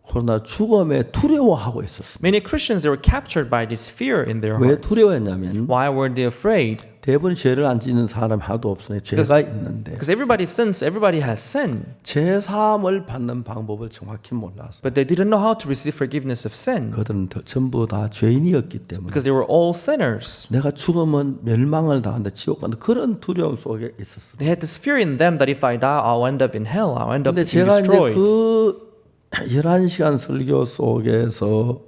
코로나 죽음에 두려워하고 있었습니다. many Christians, they were captured by this fear in their 왜 hearts. 두려워했냐면 Why were they afraid? 대부분 죄를 안 짓는 사람 하나도 없으니 죄가 있는데 Because everybody sins, everybody has sin. 죄사함을 받는 방법을 정확히 몰랐어요. But they didn't know how to receive forgiveness of sin. 그들은 전부 다 죄인이었기 때문에 Because they were all sinners. 내가 죽으면 멸망을 당한다, 지옥 간다 그런 두려움 속에 있었어요. They had this fear in them that if I die, I'll end up in hell. I'll end up 근데 being 제가 이제 destroyed. 그 11시간 설교 속에서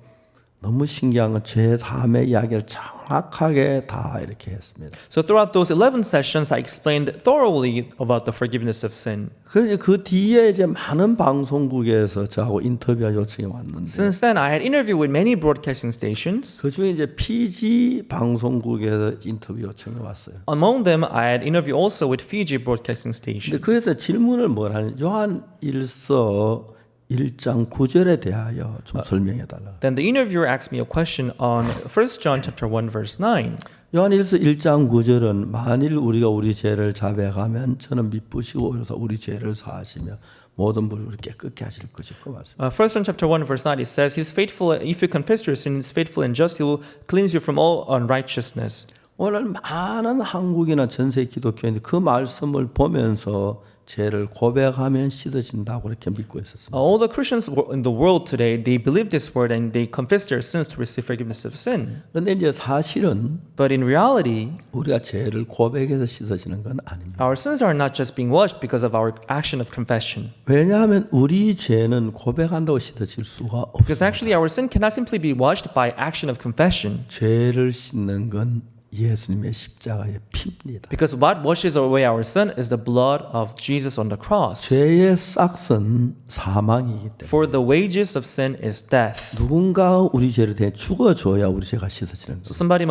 너무 신기한 건 죄사함의 이야기를 정확하게 다 이렇게 했습니다. So throughout those 11 sessions, I explained thoroughly about the forgiveness of sin. 그래서 그 뒤에 이제 많은 방송국에서 저하고 인터뷰 요청이 왔는데 Since then, I had interviewed with many broadcasting stations. 그 중에 이제 PG 방송국에서 인터뷰 요청이 왔어요. Among them, I had interviewed also with Fiji broadcasting 근데 station. 그래서 질문을 뭘 하냐? 요한 1서 1장 9절에 대하여 좀 설명해 달라. Then the interviewer asked me a question on 1 John chapter 1 verse 9. 요한일서 1장 9절은 만일 우리가 우리 죄를 자백하면 저는 미쁘시고 오셔서 우리 죄를 사하시며 모든 불을 깨끗게 하실 것이고 그 말씀. 1 John chapter 1 verse 9 it says he's faithful if you confess your sin he's faithful and just he will cleanse you from all unrighteousness. 오늘 많은 한국이나 전 세계 기독교인들이 그 말씀을 보면서 죄를 고백하면 씻어진다고 그렇게 믿고 있었습니다. All the Christians in the world today, they believe this word and they confess their sins to receive forgiveness of sin. 그런데 이제 사실은 But in reality, 우리가 죄를 고백해서 씻어지는 건 아닙니다. our sins are not just being washed because of our action of confession. 왜냐하면 우리 죄는 고백한다고 씻어질 수가 Because 없습니다. actually our sin cannot simply be washed by action of confession. 죄를 씻는 건 예수님의 십자가의 피입니다. Because what washes away our sin is the blood of Jesus on the cross. 죄의 싹은 사망이기 때문에 For the wages of sin is death. 누군가 우리 죄를 대해 죽어줘야 우리 죄가 씻어지는 거예요. So somebody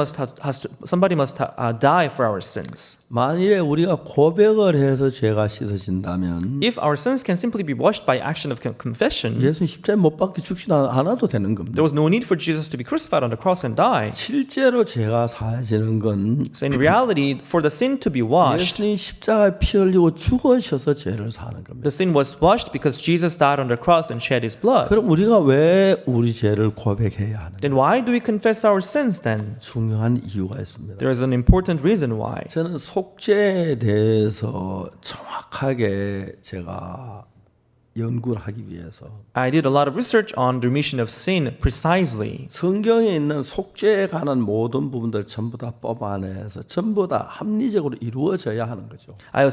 must die for our sins. 만일에 우리가 고백을 해서 죄가 씻어진다면 If our sins can simply be washed by action of confession, 예수님 십자가에 못 박혀 죽지 않아도 되는 겁니다. there was no need for Jesus to be crucified on the cross and die. 실제로 죄가 사해지는 건 So in reality, for the sin to be washed, 예수님 십자가에 피 흘리고 죽으셔서 죄를 사는 겁니다. the sin was washed because Jesus died on the cross and shed his blood. 그럼 우리가 왜 우리 죄를 고백해야 하는가? Then why do we confess our sins then? 중요한 이유가 있습니다. There is an important reason why. 저는 속죄에 대해서 정확하게 제가 연구를 하기 위해서 I did a lot of research on the remission of sin precisely. 성경에 있는 속죄에 관한 모든 부분들 전부 다 뽑아내서 전부 다 합리적으로 이루어져야 하는 거죠. I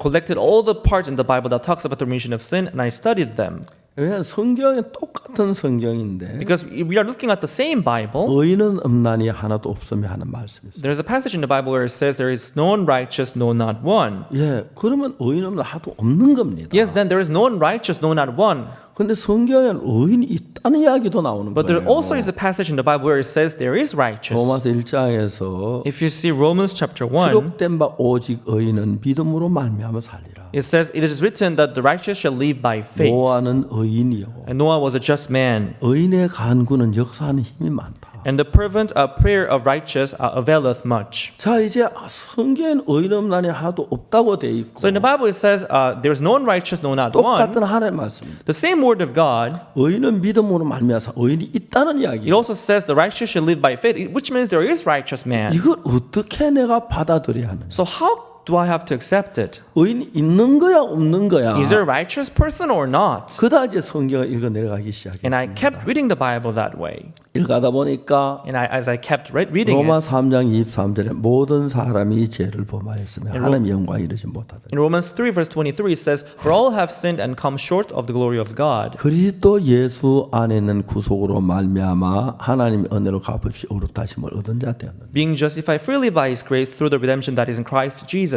collected all the parts in the Bible that talks about the remission of sin and I studied them. 왜냐하면 성경은 똑같은 성경인데 Because we are looking at the same Bible. 의인은 없나니 하나도 없으며 하는 말씀이 있어요. There's a passage in the Bible where it says there is no one righteous, no not one. 예, 그러면 의인 없나 하나도 없는 겁니다. Yes, then there is no one righteous, no not one. 근데 성경에는 의인이 있다는 이야기도 나오는 But there 거예요. also is a passage in the Bible where it says there is righteous. 로마서 1장에서 If you see Romans chapter 1, 기록된 바 오직 의인은 믿음으로 말미암아 살리라. it says it is written that the righteous shall live by faith. 노아는 의인이요. And Noah was a just man. 의인의 간구는 역사하는 힘이 많다. And the fervent prayer of righteous availeth much. 자 이제 성경엔 의인 없나니 하나도 없다고 돼 있고 So in the Bible it says there is no one righteous, no not one. 똑같은 하나님의 말씀입니다. The same word of God. 의인은 믿음으로 말미암아서 의인이 있다는 이야기. It also says the righteous shall live by faith, which means there is righteous man. 이걸 어떻게 내가 받아들여야 하는가? So how do I have to accept it? 의인이 있는 거야 없는 거야? Is there a righteous person or not? 그다 이제 성경을 읽어 내려가기 And I 시작했습니다. kept reading the Bible that way. 읽어가다 보니까 And as I kept reading 로마 it, 3장 23절에 모든 사람이 죄를 범하였으며 하나님의 영광 이르지 못하더라. in Romans 3 verse 23 it says, For all have sinned and come short of the glory of God. 그리스도 예수 안에 있는 구속으로 말미암아 하나님의 은혜로 값없이 어렵다 하심을 얻은 자 되었느니라. Being justified freely by His grace through the redemption that is in Christ Jesus.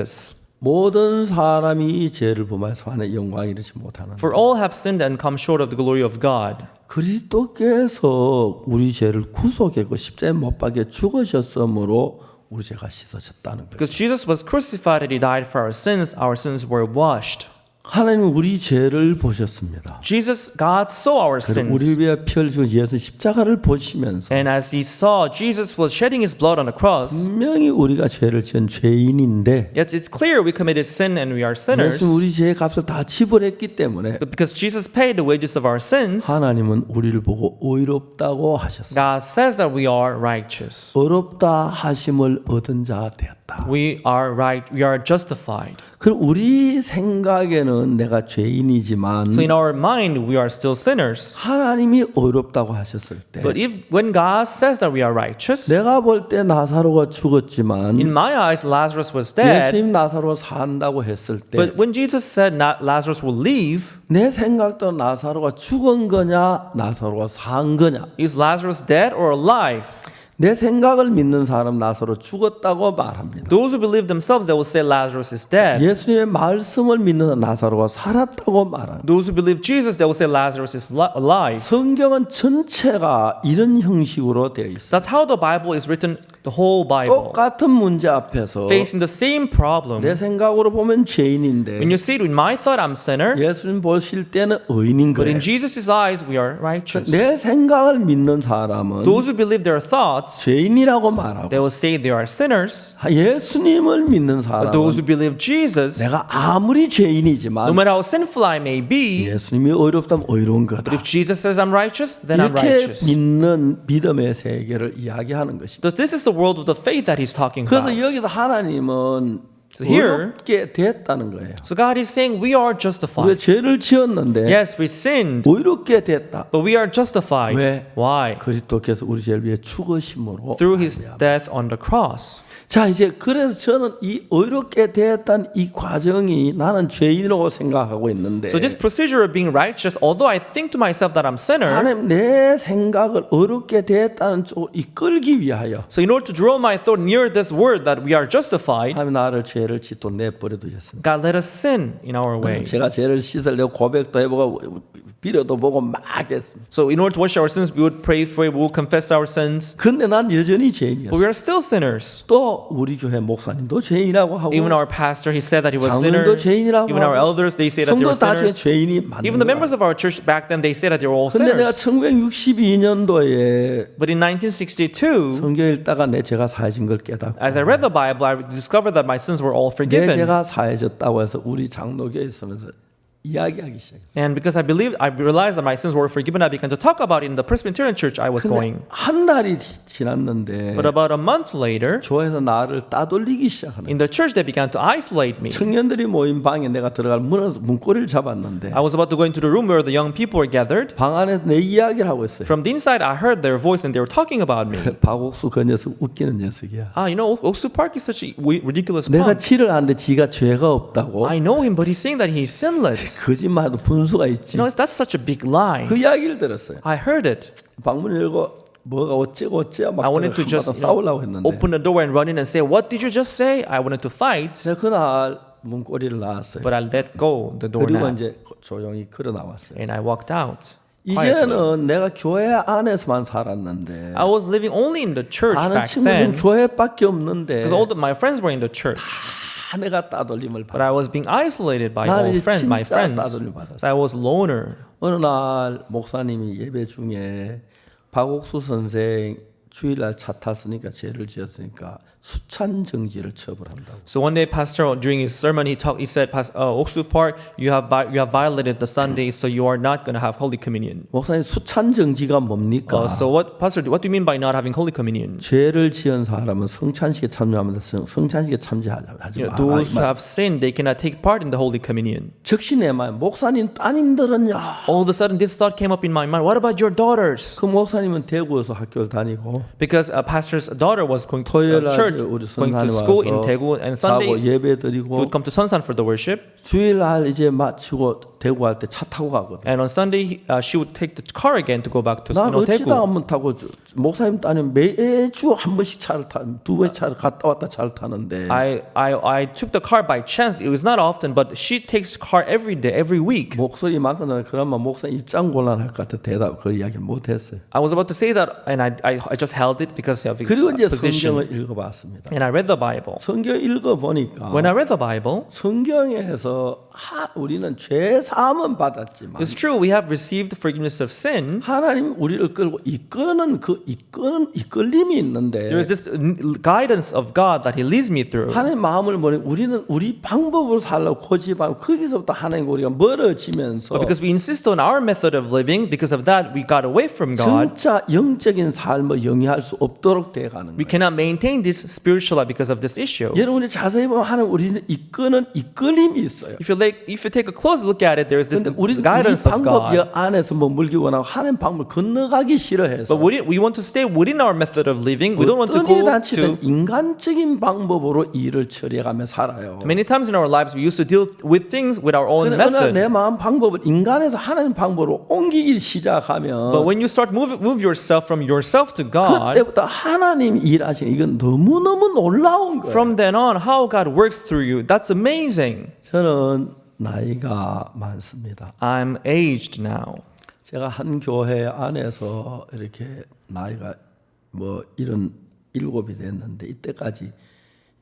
모든 사람이 죄를 범하여서 하나님의 영광 이르지 못하는 For all have sinned and come short of the glory of God. 그리스도께서 우리 죄를 구속했고 십자가에 못 박혀 죽으셨으므로 우리 죄가 씻어졌다는 거예요. Because Jesus was crucified and He died for our sins were washed. 하나님은 우리 죄를 보셨습니다. God saw our 그리고 우리 sins. 위해 피 흘리신 예수 십자가를 보시면서 And as He saw Jesus was shedding His blood on the cross, 분명히 우리가 죄를 지은 죄인인데 yet it's clear we committed sin and we are sinners. 예수는 우리 죄의 값을 다 지불했기 때문에 But because Jesus paid the wages of our sins, 하나님은 우리를 보고 의롭다고 하셨어요. God says that we are righteous. 의롭다 하심을 얻은 자 되었다. We are right. We are justified. 그럼 우리 생각에는 내가 죄인이지만 So in our mind, we are still sinners. 하나님이 의롭다고 하셨을 때 But when God says that we are righteous, 내가 볼 때 나사로가 죽었지만 in my eyes, Lazarus was dead. 예수님 나사로 산다고 했을 때 But when Jesus said Lazarus will leave, 내 생각도 나사로가 죽은 거냐 나사로가 산 거냐 is Lazarus dead or alive? 내 생각을 믿는 사람 나사로 죽었다고 말합니다. Those who believe themselves, they will say Lazarus is dead. 예수님의 말씀을 믿는 나사로가 살았다고 말합니다. Those who believe Jesus, they will say Lazarus is alive. 성경은 전체가 이런 형식으로 되어 있습니다. That's how the Bible is written, the whole Bible. 똑같은 문제 앞에서 Facing the same problem. 내 생각으로 보면 죄인인데 When you see it with my thought, I'm sinner. 예수님 보실 때는 의인인 But 거예요. in Jesus' eyes, we are righteous. 내 생각을 믿는 사람은 Those who believe their thoughts, 죄인이라고 말하고 they will say they are sinners. 예수님을 믿는 But those who 사람은 believe Jesus, 내가 아무리 no 죄인이지만 matter how sinful I may be, 예수님이 의롭다면 의로운 거다. but if Jesus says I'm righteous, then I'm 이렇게 righteous. 믿는 믿음의 세계를 이야기하는 것입니다. So this is the world of the faith that he's talking 그래서 about. 여기서 하나님은 So here, 의롭게 됐다는 거예요. so God is saying we are 우리가 justified. 죄를 지었는데 Yes, we sinned, 의롭게 됐다. but we are justified. 왜? Why? 그리스도께서 우리 죄를 위해 죽으심으로. Through his death on the cross. 자, 이제 그래서 저는 이 의롭게 됐다는 이 과정이 나는 죄인이라고 생각하고 있는데 So this procedure of being righteous, although I think to myself that I'm sinner, 하나님 내 생각을 의롭게 됐다는 쪽으로 이끌기 위하여 so in order to draw my thought near this word that we are justified, 하나님 나를 죄를 짓도 내버려 두셨습니다. God let us sin in our way. 제가 죄를 씻으려고 고백도 해보고 빌어도 보고 막 했습니다. So in order to wash our sins, we would pray for it, we would confess our sins, 근데 난 여전히 but 죄인이었어요. we are still sinners. 또 우리 교회 목사님도 죄인이라고 하고 Even our pastor, he said that he was 장로님도 sinner. 죄인이라고 Even our 하고 elders, they say that they 성도 were 다 죄 sinners. 죄인이 맞는 Even the 거야. members of our church back then, they say that they were all 근데 내가 sinners. 1962년도에 But in 1962, 성경 읽다가 내 죄가 사해진 걸 깨닫고 as I read the Bible, I discovered that my sins were all 내 forgiven. 죄가 사해졌다고 해서 우리 장로교에 있으면서 이야기하기 시작했어요. And because I realized that my sins were forgiven, I began to talk about it in the Presbyterian church I was 근데 going. 한 달이 지났는데 But about a month later, 교회에서 나를 따돌리기 시작하는 in the church, they began to isolate me. 청년들이 모인 방에 내가 들어갈 문고리를 잡았는데 I was about to go into the room where the young people were gathered. 방 안에서 내 이야기를 하고 있어요. From the inside, I heard their voice and they were talking about me. 박옥수 그 녀석 웃기는 녀석이야. You know, Oksu Park is such a ridiculous 내가 punk. 치를 하는데 지가 죄가 없다고 I know him, but he's saying that he's sinless. 거짓말도 분수가 있지. You know, that's such a big lie. 그 이야기를 들었어요. I heard it. 방문 열고 뭐가 어째고 어째야 막 I wanted to just 싸우려고 했는데 open the door and run in and say, "What did you just say?" I wanted to fight, 제가 그날 문고리를 나왔어요. but I let go the door 그리고 knob 이제 조용히 걸어 나왔어요. and I walked out. quietly. 이제는 내가 교회 안에서만 살았는데 I was living only in the church 아는 back 친구들은 then 교회밖에 없는데 because all my friends were in the church, 다 내가 따돌림을 but 받아. I was being isolated by 나는 all 이제 friends, my 진짜 friends. 따돌림 받았어. So I was loner. 어느 날 목사님이 예배 중에 박옥수 선생 주일날 차 탔으니까 죄를 지었으니까 수찬 정지를 처벌한다고. So one day, pastor during his sermon, he said, "Oksu Park, you have violated the Sunday, so you are not going to have Holy Communion." 목사님 수찬 정지가 뭡니까? So what, pastor? What do you mean by not having Holy Communion? 죄를 지은 사람은 성찬식에 참여하면 성찬식에 참여하지 You know, 마. those who have sinned, they cannot take part in the Holy Communion. 즉시 내 말, 목사님 따님들은요. All of a sudden, this thought came up in my mind. What about your daughters? 그 목사님은 대구에서 학교를 다니고 Because a pastor's daughter was going to 토요일 church, 날 우리 going to 선산에 school in 와서 Daegu, and 자고 Sunday 예배 he 드리고 would come to Sunsan for the worship. 주일날 이제 마치고 대구 갈 때 차 타고 가거든. And on Sunday, she would take the car again to go back to 난 어찌다 Daegu. 한번 타고 목사님 따님 매주 한 번씩 차를 두 번 차를 갔다 왔다 차를 타는데 I took the car by chance. It was not often, but she takes car every day, every week. 목소리만큼은 그러면 목사님 입장 곤란할 것 같아 대답 그 이야기를 못 했어요. I was about to say that, and I just held it because of his 그리고 이제 position. 성경을 읽어봤습니다. And I read the Bible. 성경 읽어보니까 When I read the Bible, 성경에서 우리는 죄 사함은 받았지만 it's true we have received forgiveness of sin. 하나님 우리를 끌고 이끄는 이끌림이 있는데 There is this guidance of God that He leads me through. 하나님 마음을 모르 우리는 우리 방법으로 살려고 고집하고 거기서부터 하나님 우리가 멀어지면서 But because we insist on our method of living, because of that we got away from God. 진짜 영적인 삶을 영위할 수 없도록 돼가는 We 거예요. cannot maintain this spiritual life because of this issue. 여러분이 자세히 보면 하나님 우리는 이끄는 이끌림이 있어요. If you take a close look at it, there is this 근데 우리 guidance of 방법 God. 안에서 머물기 원하고 하나님 방법을 건너가기 싫어해서 But we want to stay within our method of living. We don't want to 어떤 go 일이 닥치든 to. 인간적인 방법으로 일을 처리해가며 살아요. Many times in our lives, we used to deal with things with our own 근데 어느 날 method. 내 마음 방법을 인간에서 하나님 방법으로 옮기기 시작하면 But when you start move yourself from yourself to God, 그때부터 하나님 일하시는 이건 너무너무 놀라운 거예요. from then on, how God works through you, that's amazing. 저는 나이가 많습니다. I'm aged now. 제가 한 교회 안에서 이렇게 나이가 뭐 77이 됐는데 이때까지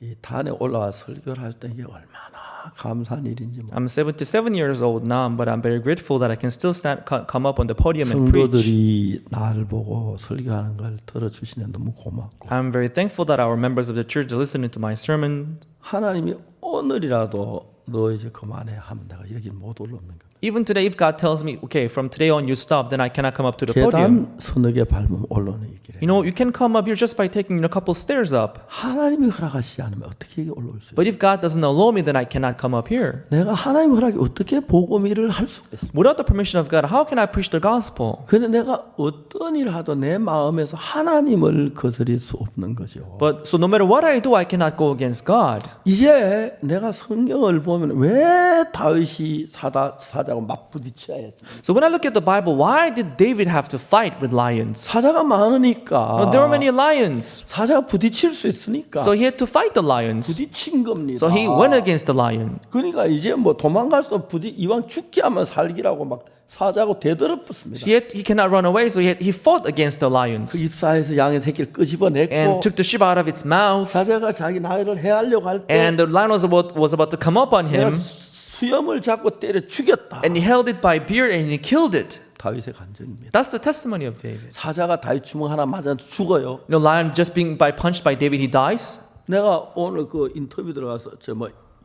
이 단에 올라와 설교를 할 때 이게 얼마나 감사한 일인지 I'm 77 years old now, but I'm very grateful that I can still come up on the podium and preach. 성도들이 나를 보고 설교하는 걸 들어주시는 너무 고맙고 I'm very thankful that our members of the church are listening to my sermon. 하나님이 오늘이라도 너 이제 그만해 하면 내가 여기 못 올라옵니다. Even today, if God tells me, okay, from today on you stop, then I cannot come up to the podium. 계단 서너 개 밟으면 올라오는 이 길에. You know, you can come up here just by taking a couple stairs up. 하나님이 허락하시지 않으면 어떻게 여기 올라올 수 있어요? But if God doesn't allow me, then I cannot come up here. 내가 하나님 허락이 어떻게 복음 일을 할 수가 있어? Without the permission of God, how can I preach the gospel? 근데 내가 어떤 일을 하도 내 마음에서 하나님을 거스릴 수 없는 거죠. But so no matter what I do, I cannot go against God. 이제 내가 성경을 보면 왜 다윗이 사자하고 막 부딪혀야 했습니까? So when I look at the Bible, why did David have to fight with lions? 사자가 많으니까 Well, there were many lions. 사자가 부딪힐 수 있으니까 So he had to fight the lions. 부딪힌 겁니다. So he went against the lion. 그러니까 이제 뭐 도망갈 수 없어 이왕 죽게 하면 살기라고 막 사자하고 대들었습니다. So yet he cannot run away, so he fought against the lions 그 입사에서 양의 새끼를 끄집어냈고 and took the sheep out of its mouth. 사자가 자기 나이를 해하려고 할 때 And the lion was about to come up on 내가 him, 수염을 잡고 때려 죽였다. and he held it by beard and he killed it. 다윗의 간증입니다. That's the testimony of David. 사자가 다윗 주먹 하나 맞아 죽어요. You know, lion just being punched by David, he dies. 내가 오늘 그 인터뷰 들어가서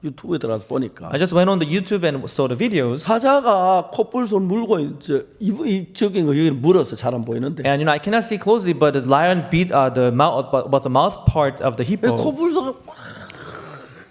유튜브에 들어가서 보니까 I just went on the YouTube and saw the videos. 사자가 콧불손 물고 이제 저긴 거 여기 물어서 잘 안 보이는데 And you know, I cannot see closely, but the lion beat the mouth, about the mouth part of the hippo. 콧불손을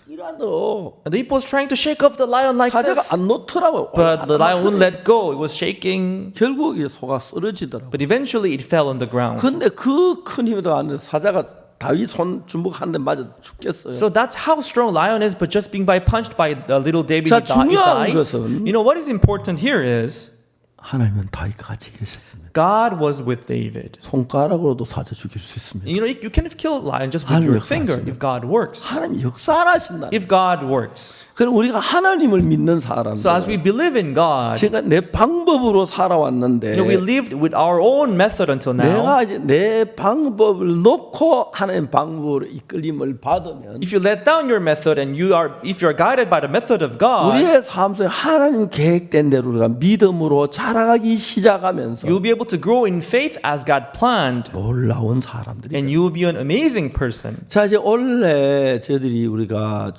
이라도 And the hippo was trying to shake off the lion like 사자가 this, 안 놓더라고요. but the lion wouldn't let go. It was shaking, 결국 이게 속아 쓰러지더라고. but eventually it fell on the ground. 근데 그 큰 힘도 안 돼. 사자가 다윗 손 주먹 한 대 맞아 죽겠어요. So that's how strong lion is, but just being punched by the little David, 자, he 중요한 dies. 것은 You know what is important here is 하나님은 다윗과 같이 계셨습니다. God was with David. 손가락으로도 사자 죽일 수 있습니다. You know, you can kill a lion just with your 하나님 finger 역사하시네. if God works. 하나님 역사하신다. If God works. 그럼 우리가 하나님을 믿는 So as we 사람들, believe in God, 제가 내 방법으로 살아왔는데 you know, we lived with our own method until now. 내가 이제 내 방법을 놓고 하나님 방법으로 이끌림을 받으면 If you let down your method and if you're guided by the method of God, 우리의 삶 속에 하나님 계획된 대로 우리가 믿음으로 자라가기 시작하면서 you'll be able to grow in faith as God planned, 놀라운 사람들이. and you will be an amazing person. 자 이제 원래 저희들이 우리가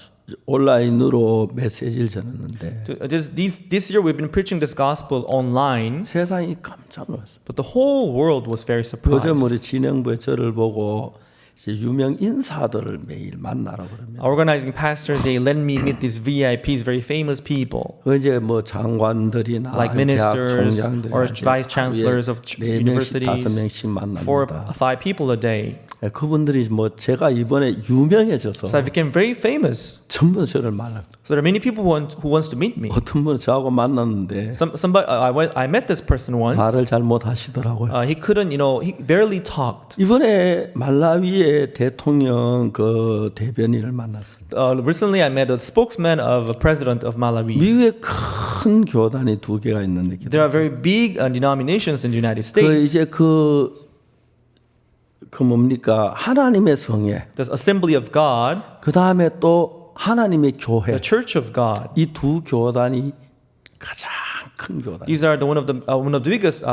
온라인으로 메시지를 전했는데 This year we've been preaching this gospel online, 세상이 깜짝 놀랐어요. but the whole world was very 요즘 surprised. 우리 진행부에 저를 보고 이제 유명 인사들을 매일 만나라 그러면 Our organizing pastor, they let me meet these VIPs, very famous people, 그 이제 뭐 장관들이나 like 대학 ministers 총장들이 or vice chancellors of 4명씩 universities, 5명씩 4, 만납니다. 5 people a day. 그분들이 뭐 제가 이번에 유명해져서 So I became very famous. 전부 저를 만나. So there are many people who wants to meet me. 어떤 분은 저하고 만났는데 Somebody, I met this person once. 말을 잘 못하시더라고요. He couldn't, he barely talked. 이번에 말라위의 대통령 그 대변인을 만났습니다. Recently, I met a spokesman of a president of Malawi. 미국에 큰 교단이 2개가 있는데 There are very big denominations in the United 그 States. 이제 그 뭡니까 하나님의 성회 There's Assembly of God, 그 다음에 또 하나님의 교회 the Church of God. 이 두 교단이 가장 큰 교단. These are one of the biggest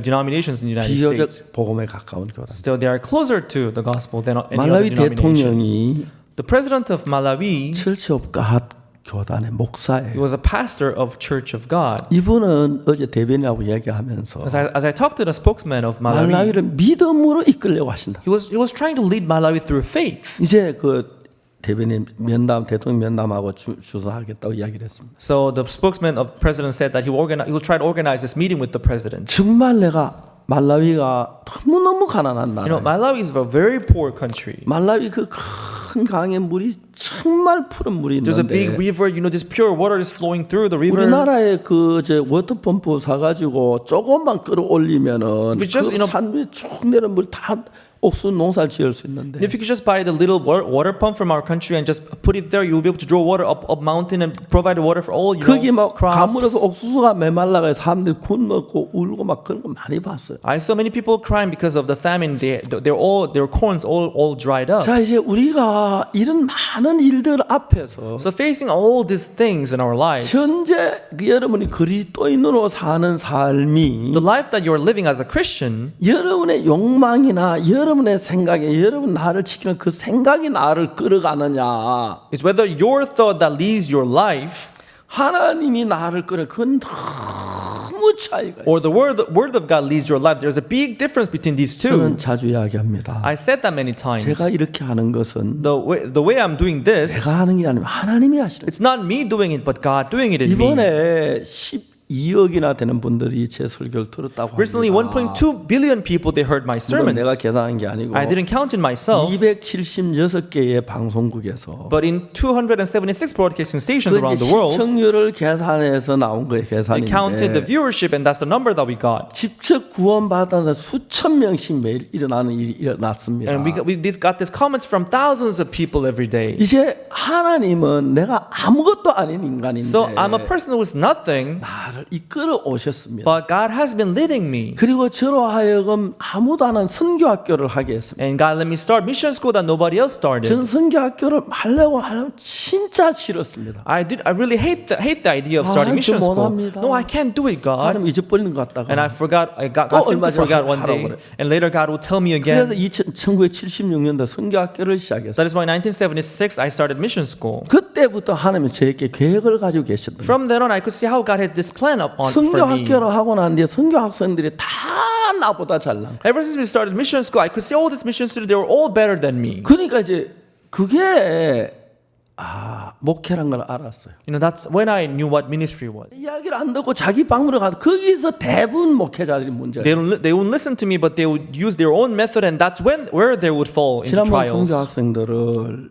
denominations in the United States. 비교적 복음에 가까운 교단. Still, they are closer to the gospel than any other 말라위 denomination. 대통령이 The president of Malawi, Church of God 교단의 he 목사예요. was a pastor of Church of God. 이분은 어제 대변이라고 얘기하면서 As I talked to the spokesman of Malawi, 말라위를 믿음으로 이끌려고 하신다. he was trying to lead Malawi through faith. 이제 그 대변인 대통령 면담하고 주선하겠다고 이야기를 했습니다. So the spokesman of president said that he will try to organize this meeting with the president. 정말 내가 말라위가 너무너무 가난한 You know, 나라예요. Malawi is a very poor country. 말라위 그 큰 강에 물이 정말 푸른 물이 There's a big 있는데 river. You know, this pure water is flowing through the river. 우리나라에 그저 워터펌프 사가지고 조금만 끌어올리면은 If it's just, 그 산 위에 쭉 내려 물 다 옥수수 농사를 지을 수 있는데 And if you could just buy the little water pump from our country and just put it there, you'll be able to draw water up mountain and provide water for all 거기 막 crops. 가물어서 옥수수가 메말라가 사람들이 굶먹고 울고 막 그런 거 많이 봤어요. I saw many people crying because of the famine. Their corns all dried up. 자 이제 우리가 이런 많은 일들 앞에서 So facing all these things in our lives, 현재 여러분이 그리스도인으로 사는 삶이 the life that you're living as a Christian, 여러분의 욕망이나 여러분의 생각에 여러분 나를 지키는 그 생각이 나를 끌어가느냐, It's whether your thought that leads your life 하나님이 나를 끌어, 그건 너무 차이가 있어요. or the word of God leads your life. There's a big difference between these two. 저는 자주 이야기합니다. I said that many times. 제가 이렇게 하는 것은 The way I'm doing this, 내가 하는 게 아니라 하나님이 하시는. it's not me doing it, but God doing it in me. 이번에 12억이나 되는 분들이 제 설교를 들었다고 Recently, 합니다. 1.2 billion people they heard my 물론 sermons. 내가 계산한 게 아니고 I didn't count it myself, 276개의 방송국에서 but in 276 broadcasting stations 그 around 이제 the world, 시청률을 계산해서 나온 거예요. they counted the 계산인데 viewership, and that's the number that we got. 직접 구원받은 사람 수천 명씩 매일 일어나는 일이 일어났습니다. And we got these comments from thousands of people every day. 이제 하나님은 내가 아무것도 아닌 인간인데 So I'm a person who is nothing, 나를 이끌어 오셨습니다. but God has been leading me. 그리고 저로 하여금 아무도 안 한 선교학교를 하게 했습니다. And God let me start mission school that nobody else started. 전 선교학교를 하려고 진짜 싫었습니다. I really hate the idea of starting 저 mission school. 못합니다. No, I can't do it, God. 하나님 잊어버리는 것 같다가 And I got 또 seemed 얼마 to forget 전에 one day, 하라고 그래. and later God will tell me 그래서 again. 1976년도 선교학교를 시작했어요. That is why in 1976 I started mission school. 그때부터 하나님은 저에게 계획을 가지고 계셨던 거예요. From then on, I could see how God had this plan up on for me. 선교학교를 하고 난 뒤에 선교 학생들이 다 나보다 잘난. Ever since we started mission school, I could see all these mission students, they were all better than me. 그러니까 이제 그게 목회란 걸 알았어요. You know, that's when I knew what ministry was. 이야기를 안 듣고 자기 방문을 가도 거기서 대부분 목회자들이 문제예요. They won't listen to me, but they would use their own method, and that's where they would fall into 지난번 trials. 선교 학생들을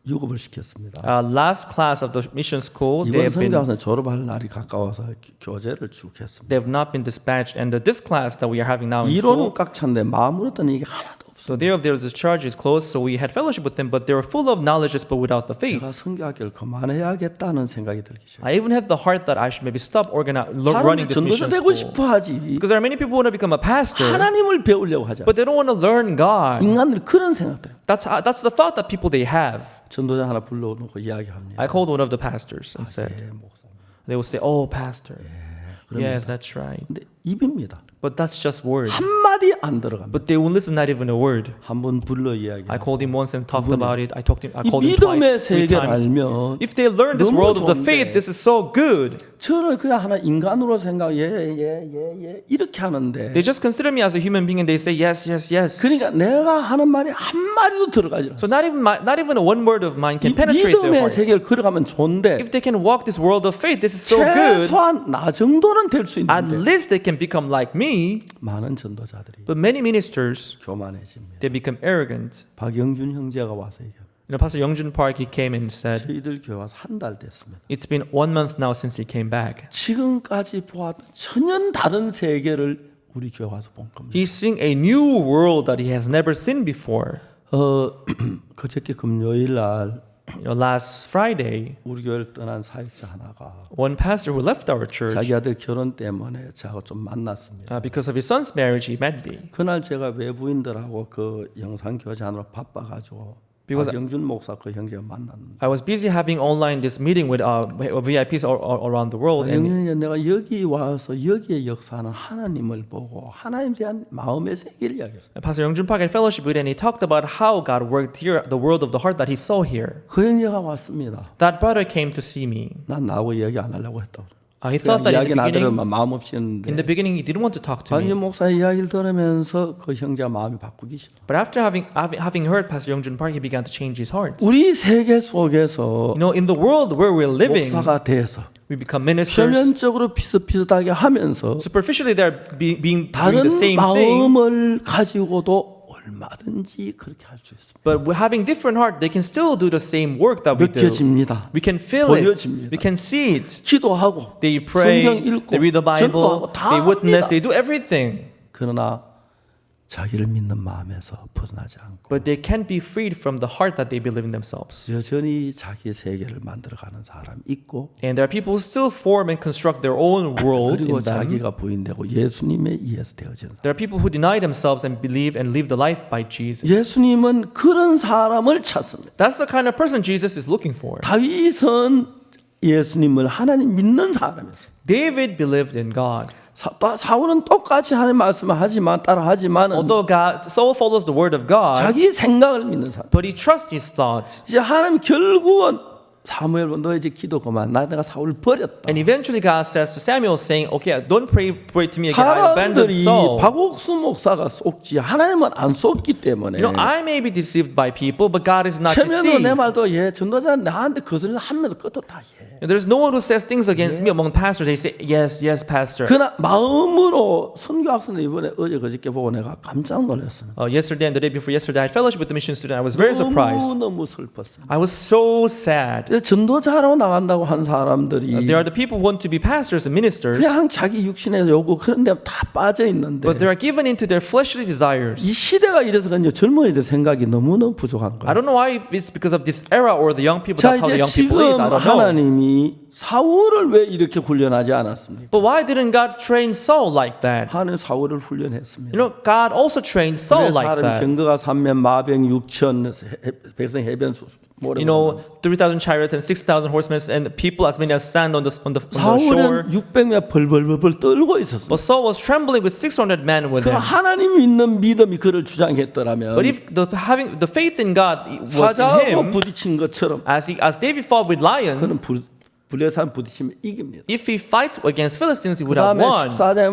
유급을 시켰습니다. Last class of the mission school, they 이번 have been 선교 학생 졸업할 날이 가까워서 교재를 쭉 했습니다. they have not been dispatched, and this class that we are having now in 이론은 school, 꽉 찼는데 마음으로 듣는 얘기 하나도 없어요. so their discharge is closed. So we had fellowship with them, but they were full of knowledge, but without the faith. 제가 선교학교를 그만해야겠다는 생각이 들기 시작해요. I even had the heart that I should maybe stop running 사람들이 this 전도사 mission 되고 school. 싶어 하지. Because there are many people who want to become a pastor, 하나님을 배우려고 하지. but they don't want to learn God. 인간들이 그런 생각들. That's the thought that people they have. 전도자 하나 불러놓고 이야기합니다. I called one of the pastors and said, they will say, "Oh, pastor, yes, that's right." 근데 입입니다. But that's just words. 한마디 안 들어갑니다. But they won't listen not even a word. 한번 불러 I 이야기합니다. called him once and talked about it. I 이 called him 믿음의 twice, three 세계를 times. 알면 If they learn this 너무 world of the 좋은데. faith, this is so good. 저를 그냥 하나 인간으로 생각 예 이렇게 하는데 They just consider me as a human being and they say yes, yes, yes. 그러니까 내가 하는 말이 한 마디도 들어가지 않아요. So not even a one word of mine 이 can penetrate their 믿음의 hearts. 세계를 걸어가면 좋은데 If they can walk this world of faith, this is so good. 최소한 나 정도는 될 수 At 있는데 least they can become like me. 많은 전도자들이 But many ministers, 교만해집니다. they become arrogant. 박영준 형제가 와서 얘기해요. You know, Pastor Youngjun Park, he came and said, 저희들 교회 와서 한 달 됐습니다. it's been 1 month now since he came back. 지금까지 보았던 전혀 다른 세계를 우리 교회 와서 본 겁니다. He's seeing a new world that he has never seen before. 그저께 금요일 날 You know, last Friday, 우리 교회를 떠난 사역자 하나가 one pastor who left our church 자기 아들 결혼 때문에 저하고 좀 만났습니다. because of his son's marriage, he met me. 그날 제가 외부인들하고 그 영상 교제하느라 바빠가지고 Because- 박영준 목사 그 형제가 만났는데 I was busy having online this meeting with VIPs around the world, and 영준이 내가 여기 와서 여기에 역사하는 하나님을 보고 하나님에 대한 마음의 세계를 이야기했어요. Pastor Youngjun Park had fellowship with, and he talked about how God worked here, the world of the heart that he saw here. 그 형제가 왔습니다. That brother came to see me. 난 나하고 이야기 안 하려고 했다. He thought that 이야기 나들으면 마음 없이 in 했는데 the beginning he didn't want to talk to me. 박영준 목사 이야기를 들으면서 그 형제가 마음이 바꾸기 시작. But after having heard Pastor Youngjun Park, he began to change his heart. 우리 세계 속에서 You know, in the world where we're living, 목사가 돼서 we become ministers. 표면적으로 비슷비슷하게 하면서 Superficially, they're doing 다른 the same thing. 마음을 가지고도 얼마든지 그렇게 할 수 있습니다. But we're having different heart. They can still do the same work that we do. 느껴집니다. We can feel it. 보여집니다. We can see it. 기도하고 They pray. 성경 읽고 They read the Bible. 전도하고 다 They witness. 합니다. They do everything. 그러나 자기를 믿는 마음에서 벗어나지 않고 But they can't be freed from the heart that they believe in themselves. 여전히 자기 세계를 만들어가는 사람이 있고 And there are people who still form and construct their own world 그리고 in them. 자기가 부인되고 예수님에 의해서 되어지는 There are people who deny themselves and believe and live the life by Jesus. 예수님은 그런 사람을 찾습니다. That's the kind of person Jesus is looking for. 다윗은 예수님을 하나님 믿는 사람이었어요. David believed in God. 사울은 똑같이 하나님 말씀을 하지만 따라하지만은 Although Saul follows the word of God, 자기 생각을 믿는 사람. but he trusts his thought. 이제 하나님 결국은 사무엘 너 이제 기도 그만. 내가 사울을 버렸다. And eventually God says to Samuel, saying, "Okay, don't pray to me again. I abandoned 사람들이 Saul. 박옥수 목사가 속지 하나님은 안 속기 때문에. I may be deceived by people, but God is not 최면으로 deceived. 내 말도 전도자 나한테 거슬려 한 명도 끝도 다 해. There's no one who says things against me among pastors. They say, yes, yes, pastor. 그러나 마음으로 선교 학생들 이번에 어제 그저께 보고 내가 깜짝 놀랐어요. Yesterday and the day before yesterday, I had fellowship with the mission student. I was very surprised. 너무 슬펐어요. I was so sad. 전도자로 나간다고 한 사람들이 There are the people who want to be pastors and ministers, 그냥 자기 육신의 요구 그런 데 다 빠져 있는데 but they are given into their fleshly desires. 이 시대가 이래서 그런지 젊은이들 생각이 너무너무 부족한 I 거예요. don't know why if it's because of this era or the young people. 자 That's how the 이제 young people 지금 is. I don't know. 하나님이 사울을 왜 이렇게 훈련하지 않았습니까? But why didn't God train Saul like that? 하나님 사울을 훈련했습니다. You know, God also trained Saul like 사람 that. 경거가 3면 마병 6천 백성 해변 모래. You know, 3,000 chariots and 6,000 horsemen and people as many as sand on the shore. 사울은 600명 벌벌벌 떨고 있었어요. But Saul was trembling with 600 men with 그 him. 하나님 믿는 믿음이 그를 주장했더라면 But if having the faith in God was in 사자하고 him, 부딪힌 것처럼 as David fought with lion, 그는 블레셋 부딪히면 이깁니다. if he fights against Philistines, he would have 그다음에 won. 14장에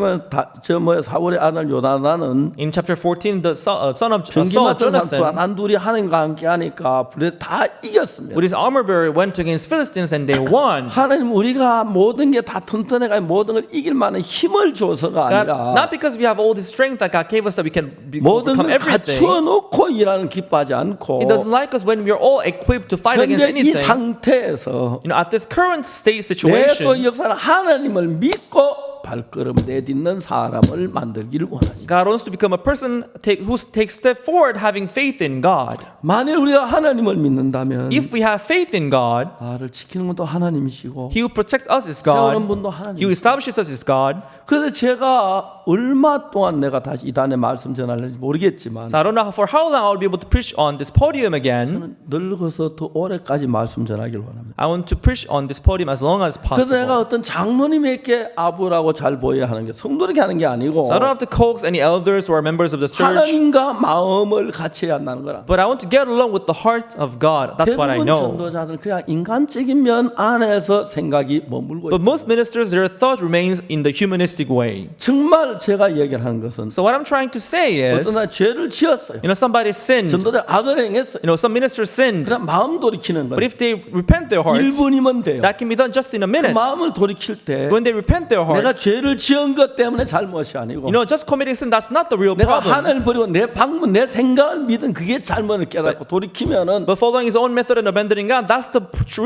보면 사울의 아들 요나단은 In chapter 14, the son of 전기 Saul, 맞던 Jonathan, 사람 둘이 하나님과 함께 하니까 블레셋 다 이겼습니다. with his armor bearer, went against Philistines and they won. 하나님 우리가 모든 게 다 튼튼해가 모든 걸 이길 만한 힘을 줘서가 God, 아니라 not because we have all this strength that God gave us that we can 모든 overcome 걸 everything. 갖추어 놓고 일하는 기뻐하지 않고 He doesn't like us when we are all equipped to fight against 현재 이 anything. 상태에서 You know, at this current state 내 situation, 속 역사는 하나님을 믿고 발걸음 내딛는 사람을 만들기를 원하지. God wants to become a person who takes step forward having faith in God. 만일 우리가 하나님을 믿는다면 If we have faith in God, 나를 지키는 것도 하나님이시고 He who protects us is 세우는 God. 분도 He 하나님. who establishes us is God. 그래서 제가 얼마 동안 내가 다시 이 단에 말씀 전할는지 모르겠지만 So I don't know for how long I'll be able to preach on this podium again. 늙어서 더 오래까지 말씀 전하기를 원합니다. I want to preach on this podium as long as 그래서 내가 possible. 어떤 장로님에게 아부라고 잘 보여야 하는 게 성도에게 하는 게 아니고 So I don't have to coax any elders or members of the church, 하나님과 마음을 같이 해야 한다는 거라. but I want to get along with the heart of God. That's what I 대부분 know. 전도자들은 그냥 인간적인 면 안에서 생각이 머물고 But 있다. most ministers, their thought remains in the humanistic way. 정말 제가 얘기를 하는 것은 So what I'm trying to say is, 어떤 날 죄를 지었어요. you know, somebody sinned. 전도자 악을 행했어요. You know, some ministers sinned. 그냥 마음 돌이키는 But 거예요. if they repent their hearts, 1분이면 돼요. that can be done just in a 그 minute. 마음을 돌이킬 때 When they repent their 내가 hearts, 죄를 지은 것 때문에 잘못이 아니고 you know, just committing sin, that's not the real 내가 problem. 하나님을 버리고 내 방문 내 생각을 믿은 그게 잘못을 깨닫고 돌이키면은 But following his own method and abandoning God, that's the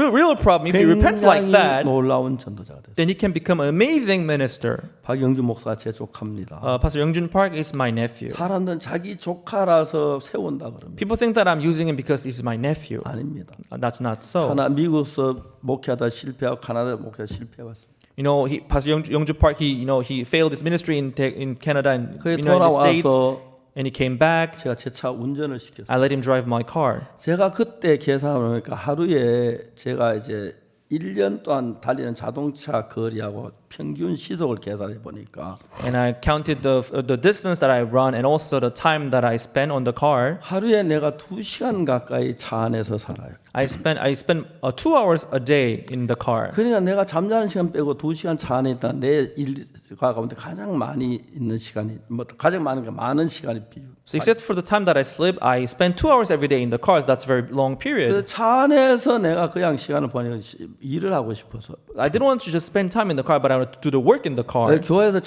real problem. If he repents like 굉장히 that, 놀라운 전도자가 돼요. then he can become an amazing minister. 박영주 목사가 제 조카입니다. Pastor Youngjun Park is my nephew. 사람들은 자기 조카라서 세운다 그럽니다. People think that I'm using him because he's my nephew. 아닙니다. That's not so. 미국에서 목회하다 실패하고 카나다 목회하다 실패해왔습니다. You know, Pastor Youngjun Park, he failed his ministry in Canada and 그에 United States, 돌아와서 and he came back. 제가 제 차 운전을 시켰어요. I let him drive my car. 제가 그때 계산을 하니까 하루에 제가 이제 1년 동안 달리는 자동차 거리하고 평균 시속을 계산해 보니까 And I counted the distance that I run and also the time that I spend on the car. 하루에 내가 2시간 가까이 차 안에서 살아요. I spend 2 hours a day in the car. 그러니까 내가 잠자는 시간 빼고 2시간 차 안에 있다 내 일과 가운데 가장 많이 있는 시간이 가장 많은 게 많은 시간이 비유. So except for the time that I sleep, I spend 2 hours every day in the car. So that's a very long period. 그래서 차 안에서 내가 그냥 시간을 보내고 일을 하고 싶어서 I didn't want to just spend time in the car, but I wanted to do the work in the car. 교회에서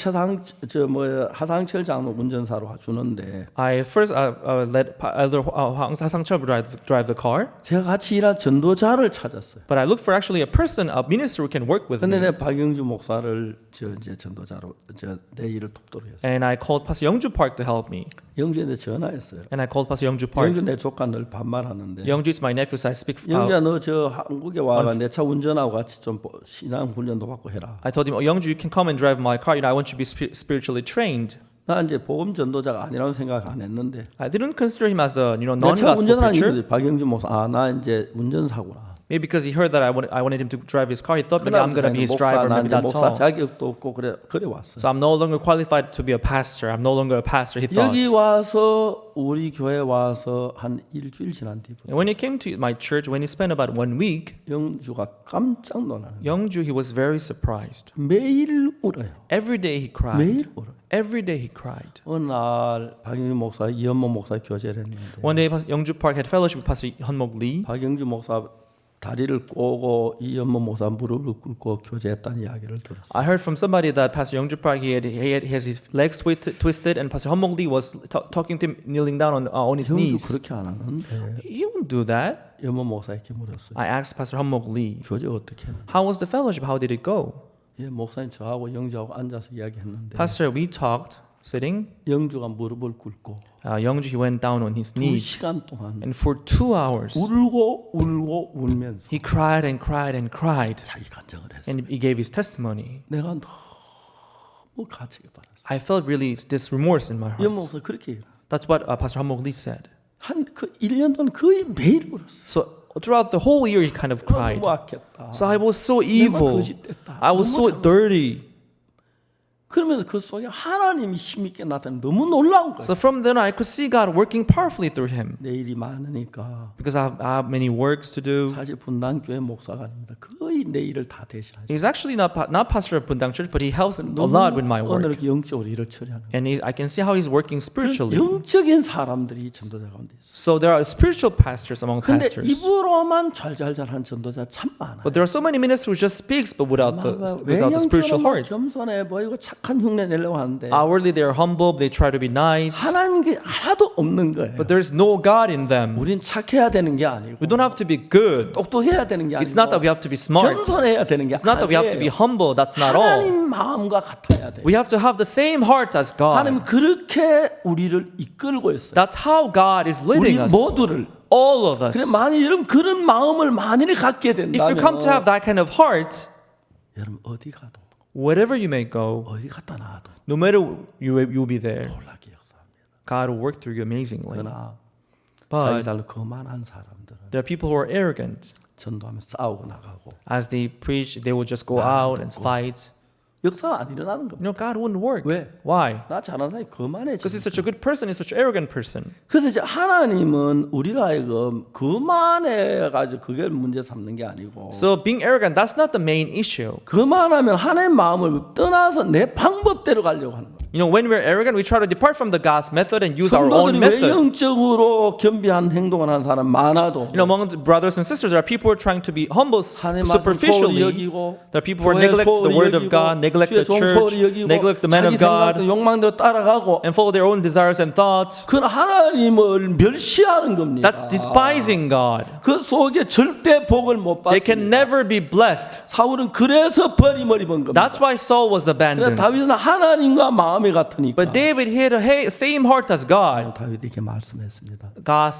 하상철 장로 운전사로 주는데 I first let Elder 하상철 drive the car, 제가 같이 일할 전도자를 찾았어요. but I looked for actually a person, a minister who can work with 근데 me. 내 박영주 목사를 이제 전도자로 내 일을 돕도록 했어요. And I called Pastor Youngju Park to help me. 영주한테 전화했어요. And I called Pastor Youngju Park. 영주 내 조카 늘 반말하는데 Youngju is my nephew, so I speak. 영주야 너 저 한국에 와가 내 차 운전하고 같이 좀 신앙 훈련도 받고 해라. I told him, Youngju, you can come and drive my car. You know, I want you to be spiritually trained. 나 이제 복음 전도자가 아니라는 생각 안 했는데 I didn't consider him as a 내 차 non-gospel 운전하는 preacher. 이유지 박영주 목사 나 이제 운전사구나. Maybe because he heard that I wanted him to drive his car, he thought maybe I'm going to be his 목사 driver. 나 Maybe 이제 that's 목사 all. 자격도 없고 그래 왔어요. So I'm no longer qualified to be a pastor. I'm no longer a pastor, he thought. 여기 와서 우리 교회 와서 한 일주일 지난 뒤부터 And when he came to my church, when he spent about 1 week, 영주가 깜짝 놀라는 거예요. Youngju, he was very surprised. 매일 울어요. Every day he cried. 매일 울어요. Every day he cried. 어느 날 박영주 목사, 이현모 목사 교제를 했는데 One day, Youngju Park had fellowship with Pastor Hyunmok Lee. 박영주 목사 다리를 꼬고 이현모 목사 무릎을 꿇고 교제했다는 이야기를 들었어요. I heard from somebody that Pastor Youngju Park he has his legs twisted, and Pastor Hyunmok Lee was talking to him kneeling down on his 영주 knees. 그렇게 안 하는데 He won't do that. 이현모 목사에게 물었어요. I asked Pastor Hyunmok Lee, 교제 어떻게 했는데? how was the fellowship? How did it go? 예, 목사님 저하고 영주하고 앉아서 이야기했는데 Pastor, we talked sitting. 영주가 무릎을 꿇고 Youngju he went down on his knees, 2시간 동안 and for 2 hours 울고 울면서 he cried and cried and cried, 자기 간증을 했어요. and he gave his testimony. 내가 너무 가치게 받았어요. I felt really this remorse in my 이현모 heart. 목사 그렇게 얘기해요. That's what Pastor Hyunmok Lee said. 한그 1년 동안 거의 매일 울었어요. So throughout the whole year he kind of cried. 너무 악했다. So I was so 내가 evil. 거짓됐다. I was so 너무 dirty. 그러면서 그 속에 하나님이 힘있게 나타나 너무 놀라운 거예요. So from then on, I could see God working powerfully through him. 내 일이 많으니까 Because I have many works to do. 사실 분당교회 목사가 아닙니다. 거의 내 일을 다 대신하죠. He's actually not pastor of Bundang Church, but he helps a lot with my work. 오늘 영적으로 일을 처리하는 거예요. And I can see how he's working spiritually. 영적인 사람들이 전도자 가운데 있어요. So there are spiritual pastors among 근데 pastors. 입으로만 잘잘잘한 전도자 참 많아요. But there are so many ministers who just speaks, but without 왜 the spiritual 영적으로 heart. 겸손해 보이고 착한 흉내 내려고 하는데 Outwardly they are humble, they try to be nice, 하나님 게 하나도 없는 거예요. but there is no God in them. 우린 착해야 되는 게 아니고 We don't have to be good. 똑똑해야 되는 게 It's not that we 아니고 have to be smart. 겸손해야 되는 게 It's not that we have to be 아니에요. humble. That's not all. 하나님 마음과 같아야 돼요. We have to have the same heart as 하나님 God. 그렇게 우리를 이끌고 있어요. That's how God is 우리 leading us. 모두를. All of us. 그래 만일 여러분 그런 마음을 만일 갖게 If you come to have 된다면 that kind of heart, 여러분 어디 가도 wherever you may go, 어디 갔다 나와도 no matter you'll be there. 놀랍게 역사합니다. God will work through you amazingly. 그러나 자기 But 잘로 거만한 사람들은 there are people who are arrogant. 전도하면 싸우고 나가고 As they preach, they will just go out and fight. 역사가 안 일어나는 겁니다. You know, God wouldn't work. 왜? Why? 나 잘하는 사람이 거만해져. Because he's such a good person, he's such an arrogant person. 그래서 이제 하나님은 우리를 하여금 거만해가지고 그게 문제 삼는 게 아니고 So being arrogant, that's not the main issue. 거만하면 하나님 마음을 떠나서 내 방법대로 가려고 하는 거예요. You know, when we're arrogant, we try to depart from the God's method and use our own 성도들이 왜 method. 영적으로 겸비한 행동을 하는 사람 많아도 You know, among the brothers and sisters, there are people who are trying to be humble 하나님 말씀 소홀히 superficially. 여기고 There are people who 교회 neglect the 소홀히 word of 여기고 God, neglect 주의 the 종 church, 소홀히 여기고 neglect the man 자기 of God, 생각도 욕망대로 따라가고 and follow their own desires and thoughts. 그건 하나님을 멸시하는 겁니다. That's despising God. 그 속에 절대 복을 못 They can 받습니다. never be blessed. 사울은 그래서 버림을 입은 겁니다. That's why Saul was 그러나 abandoned. 다윗은 하나님과 마음이 같으니까 But David had the same heart as God. 다윗에게 말씀했습니다. God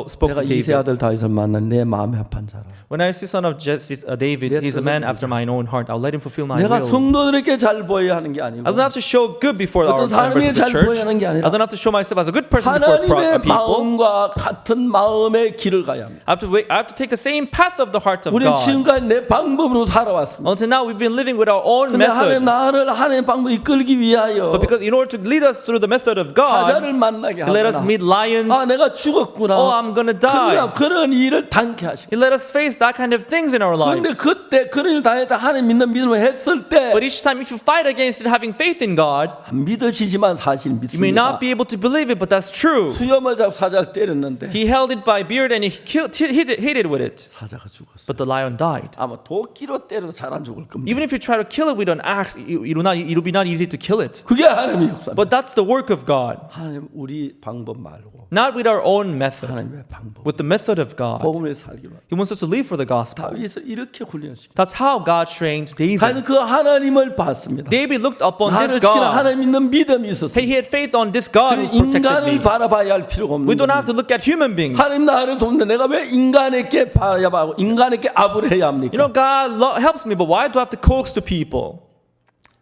spoke 내가 to 이세 David. 아들 다윗을 만난 내 마음에 합한 자라. When I see son of Jesse, David, he's a man after my own heart. I'll let him fulfill my 내가 will. 성도들에게 잘 보여야 하는 게 아니고 I don't have to show good before our 어떤 members 사람이 of the 잘 church. 보여야 하는 게 아니라 I don't have to show myself as a good person before 하나님의 people. 마음과 같은 마음의 길을 가야 합니다. I have to take the same path of the heart of 우리는 God. 지금까지 내 방법으로 살아왔습니다. Until now, we've been living with our own 근데 하나님 method. 나를 하나님의 방법을 이끌기 위하여 But because in order to lead us through the method of God, 사자를 만나게 He let us 하구나. meet lions. 아 내가 죽었구나. Oh, I'm gonna die. 그런 일을 당케 하시고 He let us face that kind of things in our 그런데 lives. 그때 그런 일 당했다 하나님 믿는 믿음을 했을 때 But each time, if you fight against it, having faith in God, 안 믿어지지만 사실 you may 믿습니다. not be able to believe it, but that's true. 수염을 잡고 사자를 때렸는데 He held it by beard and he hit it with it. 사자가 죽었어. But the lion died. 아마 도끼로 때려도 잘 안 죽을 겁니다. Even if you try to kill it with an axe, it will be not easy to kill it. 그게 하나님의 역사입니다. But that's the work of God. 하나님 우리 방법 말고 Not with our own method, 하나님의 방법. with the method of God. 복음을 살기로. He wants us to live for the gospel. 다윗을 이렇게 훈련시켜. That's how God trained David. 다윗은 그 하나님을 봤습니다. David looked upon 나를 this 지키는 God. 하나님 믿는 믿음이 있었어요. He had faith on this God who protected 인간을 me. 바라봐야 할 필요가 없는 We don't 겁니다. have to look at human beings. 하나님 나를 돕는데 내가 왜 인간에게 바라봐고 인간에게 압을 해야 합니까? You know, God helps me, but why do I have to coax to people?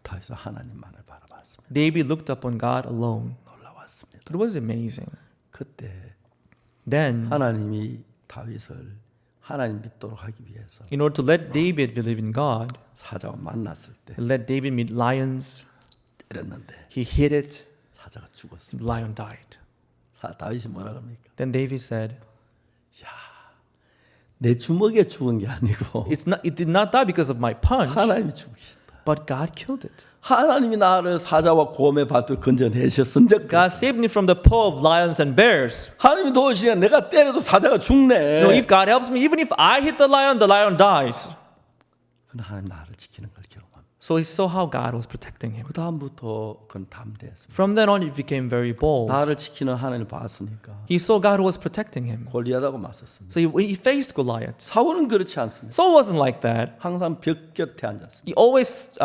다윗은 하나님만을 바라봤습니다. David looked upon God alone. 놀라웠습니다. It was amazing. 그때 Then 하나님이 다윗을 하나님 믿도록 하기 위해서 In order to let David believe in God, 사자와 만났을 때 he let David meet lions. 때렸는데 He hit it. 사자가 죽었어. The lion died. 다윗이 뭐라 그럽니까? Then David said, 내 주먹에 죽은 게 아니고 it did not die because of my punch, 하나님이 죽으셨다. but God killed it. 하나님이 나를 사자와 곰의 밭을 건져내셨은즉 God saved me from the paw of lions and bears. 하나님이 도우시냐 내가 때려도 사자가 죽네. No, if God helps me, even if I hit the lion dies. 그건 하나님 나를 지키는 걸 경험합니다. So he saw how God was protecting him. 그 다음부터 그건 담대했습니다. From then on, he became very bold. 나를 지키는 하나님을 봤으니까 He saw God was protecting him. 골리앗하고 맞섰습니다. So he faced Goliath. 사울은 그렇지 않습니다. Saul wasn't like that. 항상 벽 곁에 앉았습니다. He always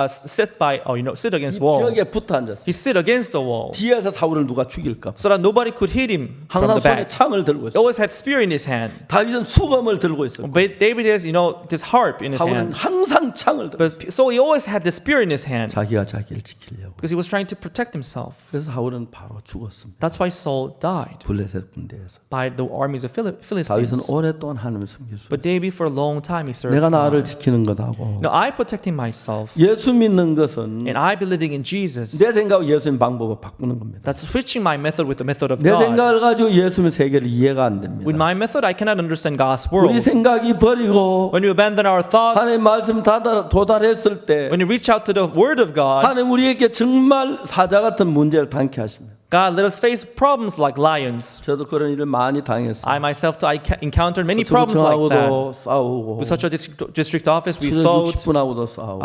sit against wall. 벽에 붙어 앉았습니다. He sit against the wall 뒤에서 사울을 누가 죽일까 봐. so that nobody could hit him from 항상 the 손에 back. 창을 들고 He 있어요. always had spear in his hand. 다윗은 수검을 들고 있었고 But David has, this harp in his 사울은 hand. 항상 창을 들고 있어요. But so he always had the spear in his hand 자기가 자기를 지키려고. because he was trying to protect himself. 그래서 사울은 바로 죽었습니다. That's why Saul died 블레셋 군대에서. by the armies of 다윗은 Philistines. 오랫동안 하나님을 섬길 수 But David, for a long time, he served 내가 나를 God. 지키는 것하고 No, I protecting myself 예수 믿는 것은 and I believing in Jesus. 내 생각과 예수님 방법을 바꾸는 겁니다. That's switching my method with the method of 내 God. 생각을 가지고 예수님의 세계를 이해가 안 됩니다. With my method, I cannot understand God's 우리 world. 생각이 버리고 When we abandon our thoughts, 하나님 말씀 도달했을 때 when we reach out to the Word of God, 하나님 우리에게 정말 사자 같은 문제를 당케 하십니다. God let us face problems like lions. 저도 그런 일을 많이 당했어요. I myself encountered many problems like that. 서초구청하고도 싸우고 With such a district office, we 추적 fought. 60분하고도 싸우고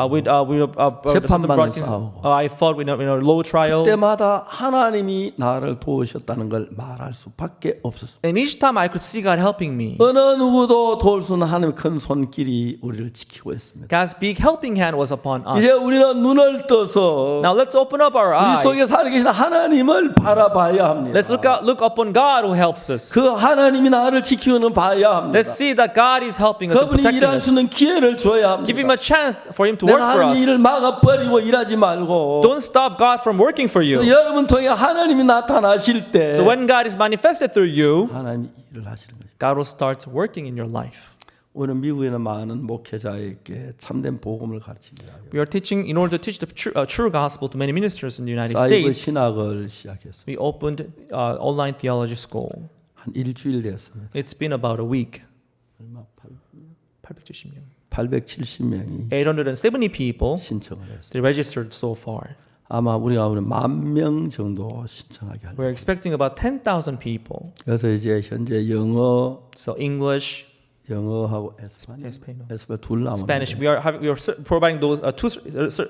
재판반에 싸우고. I fought in a low trial. 때마다 하나님이 나를 도우셨다는 걸 말할 수밖에 없었어요. And each time I could see God helping me. 어느 누구도 도울 수 없는 하나님의 큰 손길이 우리를 지키고 있습니다. God's big helping hand was upon us. 이제 우리는 눈을 떠서 Now let's open up our 우리 속에 eyes. 살아계신 하나님을 바라봐야 합니다. Let's look upon God who helps us. 그 하나님이 나를 지키는 봐야 합니다. Let's see that God is helping us and 그분이 protecting 일할 수 us. 있는 기회를 줘야 Give 합니다. him a chance for him to work 내가 for 하는 일을 us. 막아버리고 일하지 말고 Don't stop God from working for you. 여러분 통해 하나님이 나타나실 때 So when God is manifested through you, 하나님이 일을 하시는 거죠. God will start working in your life. 오늘 미국에 있는 많은 목회자에게 참된 복음을 가르칩니다. We are teaching in order to teach the true gospel to many ministers in the United 사이버 States. 신학을 시작했어요. We opened online theology school. 한 일주일 됐습니다. It's been about a week. 얼마? 870명. 870명이 870 people 신청을 했어요. they registered so far. 아마 우리가 오늘 10,000명 정도 신청하게 할. We're expecting about 10,000 people. 그래서 이제 현재 영어, So English, 영어하고 에스파뇰 둘 남았는데 Spanish. We are providing those two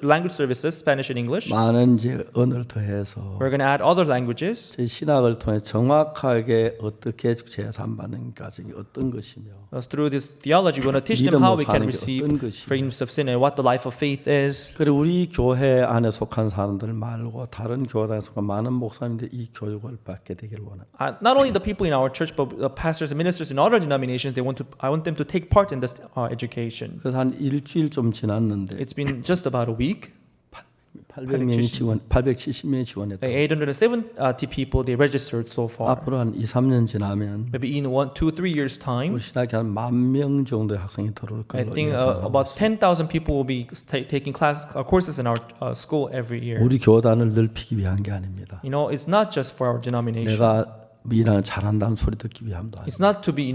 language services, Spanish and English. 많은 이제 언어를 더해서 We're going to add other languages. 제 신학을 통해 정확하게 어떻게 재산받는 과정이 어떤 것이며 Through this theology, we're going to teach them how we can receive 어떤 것이며 forgiveness of sin and what the life of faith is. 그리고 우리 교회 안에 속한 사람들 말고 다른 교단에 속한 많은 목사님들이 이 교육을 받게 되기를 원합니다. Not only the people in our church, but the pastors and ministers in other denominations. I want them to take part in this education. 그래서 한 일주일 좀 지났는데 It's been just about a week. 870명이 지원했다. 870 people they registered so far. 앞으로 한 2, 3년 지나면 Maybe in 1, 2, 3 years time, 우리 신학에 한 10,000명 정도의 학생이 들어올 I 걸로 think 예상하고 about 있습니다. 10,000 people will be taking courses in our school every year. 우리 교단을 넓히기 위한 게 아닙니다. You know, it's not just for our denomination. 내가 미나를 잘한다는 소리 듣기 위함도 It's 아닙니다. not to be,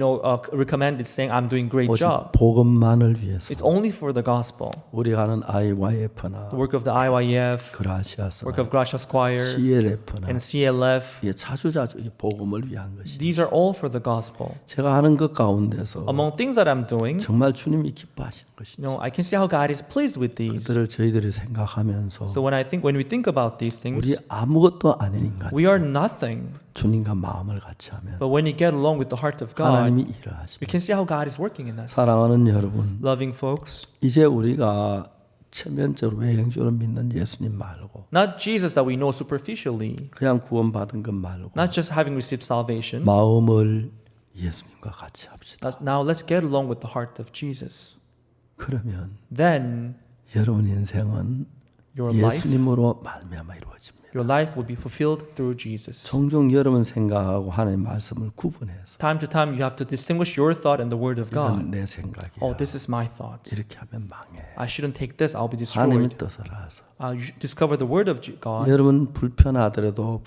recommended saying I'm doing great 오직 job. 복음만을 위해서 It's only for the gospel. 우리가 하는 IYF나 The work of the IYF, 그라시아스나 work of Gracia Choir, CLF나 and CLF. 이게 자주자주 이 복음을 위한 것이. These are all for the gospel. 제가 하는 것 가운데서 Among things that I'm doing, 정말 주님이 기뻐하시는 것이지. I can see how God is pleased with these. 그들을 저희들이 생각하면서 So when we think about these 우리 things, 아무것도 아닌 인간 we are nothing. 주님과 마음을 같이 하면 But when you get along with the heart of God, 하나님이 일을 하십니다. we can see how God is working in us. 사랑하는 여러분, Loving folks, 이제 우리가 체면적으로 외형적으로 믿는 예수님 말고 not Jesus that we know superficially, 그냥 구원받은 것 말고 not just having received salvation. 마음을 예수님과 같이 합시다. Now let's get along with the heart of Jesus. 그러면 Then 여러분 인생은 your life, 예수님으로 말미암아 이루어집니다. your life will be fulfilled through Jesus. 종종 여러분 생각하고 하나님의 말씀을 구분해서 Time to time, you have to distinguish your thought and the word of God. 이건 내 생각이야. Oh, this is my thought. 이렇게 하면 망해. I shouldn't take this. I'll be 하나님의 destroyed. 뜻을 알아서. You should discover the word of God. 여러분 불편하더라도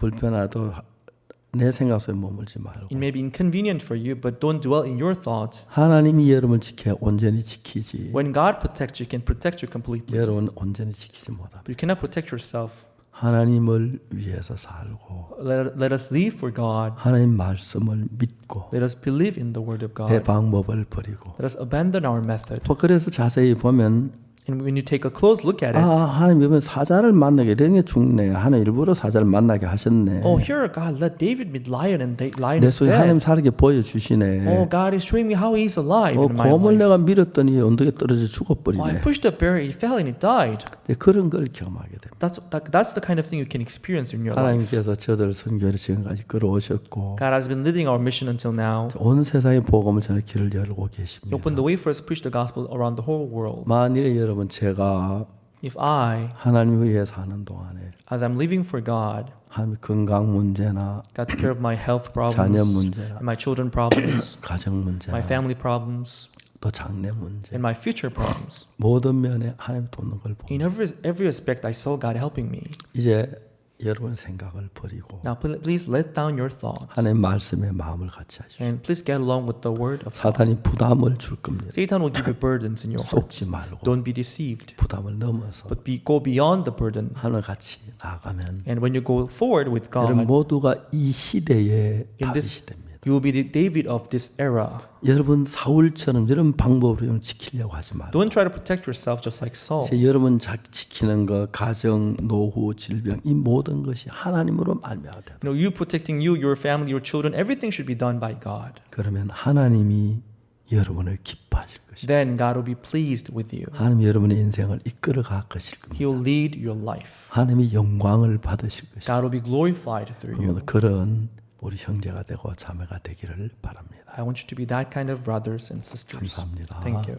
내 생각 속에 머물지 말고 It may be inconvenient for you, but don't dwell in your thoughts. 하나님이 여러분을 지켜 온전히 지키지. When God protects you, He can protect you completely. 여러분 온전히 지키지 못합니다. But you cannot protect yourself. 하나님을 위해서 살고 Let us live for God. 하나님 말씀을 믿고 Let us believe in the word of 내 God. 방법을 버리고 Let us abandon our method. 또 그래서 자세히 보면 And when you take a close look at it, 하나님 이번 사자를 만나게 이런 게 죽네. 하나님 일부러 사자를 만나게 하셨네. oh, here God let David meet lion and lion 내 is 속에 하나님 dead. 살게 보여주시네. Oh, God is showing me how He is alive in my 곰을 life. 내가 밀었더니 언덕에 떨어져 Oh, I 죽어버리네. pushed a bear, it fell and it died. 그런 걸 경험하게 됩니다. That's the kind of thing you can experience in your life. 하나님께서 저들 선교를 지금까지 끌어오셨고 God has been leading our mission until now. 온 세상의 복음을 저는 길을 열고 He 계십니다. opened the way for us to preach the gospel around the whole world. 만일에 여러분 제가 If I, 하나님 위해 사는 동안에 as I'm living for God, 하나님 건강 문제나 got to care of my health 자녀 problems, 문제나 and my children problems, 가정 문제나 my family problems, 또 장래 문제 and my future problems. 모든 면에 하나님 돕는 걸 In 보면 every aspect, I saw God helping me. 이제 여러분 생각을 버리고 Now, please let down your thoughts 하나님 말씀에 마음을 같이 하십시오. and please get along with the word of God. 사탄이 부담을 줄 겁니다. Satan will give you burdens in your heart. 속지 말고 Don't be deceived, 부담을 넘어서 but go beyond the burden. 하늘 같이 나가면 And when you go forward with 여러분 God, 모두가 이 시대의 In 다윗이 this- 됩니다. you will be the David of this era. 여러분 사울처럼 이런 방법으로 지키려고 하지 말고 Don't try to protect yourself just like Saul. 이제 여러분 지키는 거 가정, 노후, 질병 이 모든 것이 하나님으로 말미암아. You protecting you, your family, your children, everything should be done by God. 그러면 하나님이 여러분을 기뻐하실 것입니다. Then God will be pleased with you. 하나님 여러분의 인생을 이끌어 갈 것일 겁니다. He will lead your life. 하나님이 영광을 받으실 것입니다. God will be glorified through you. 그런 우리 형제가 되고 자매가 되기를 바랍니다. I want you to be that kind of brothers and sisters. 감사합니다. Thank you.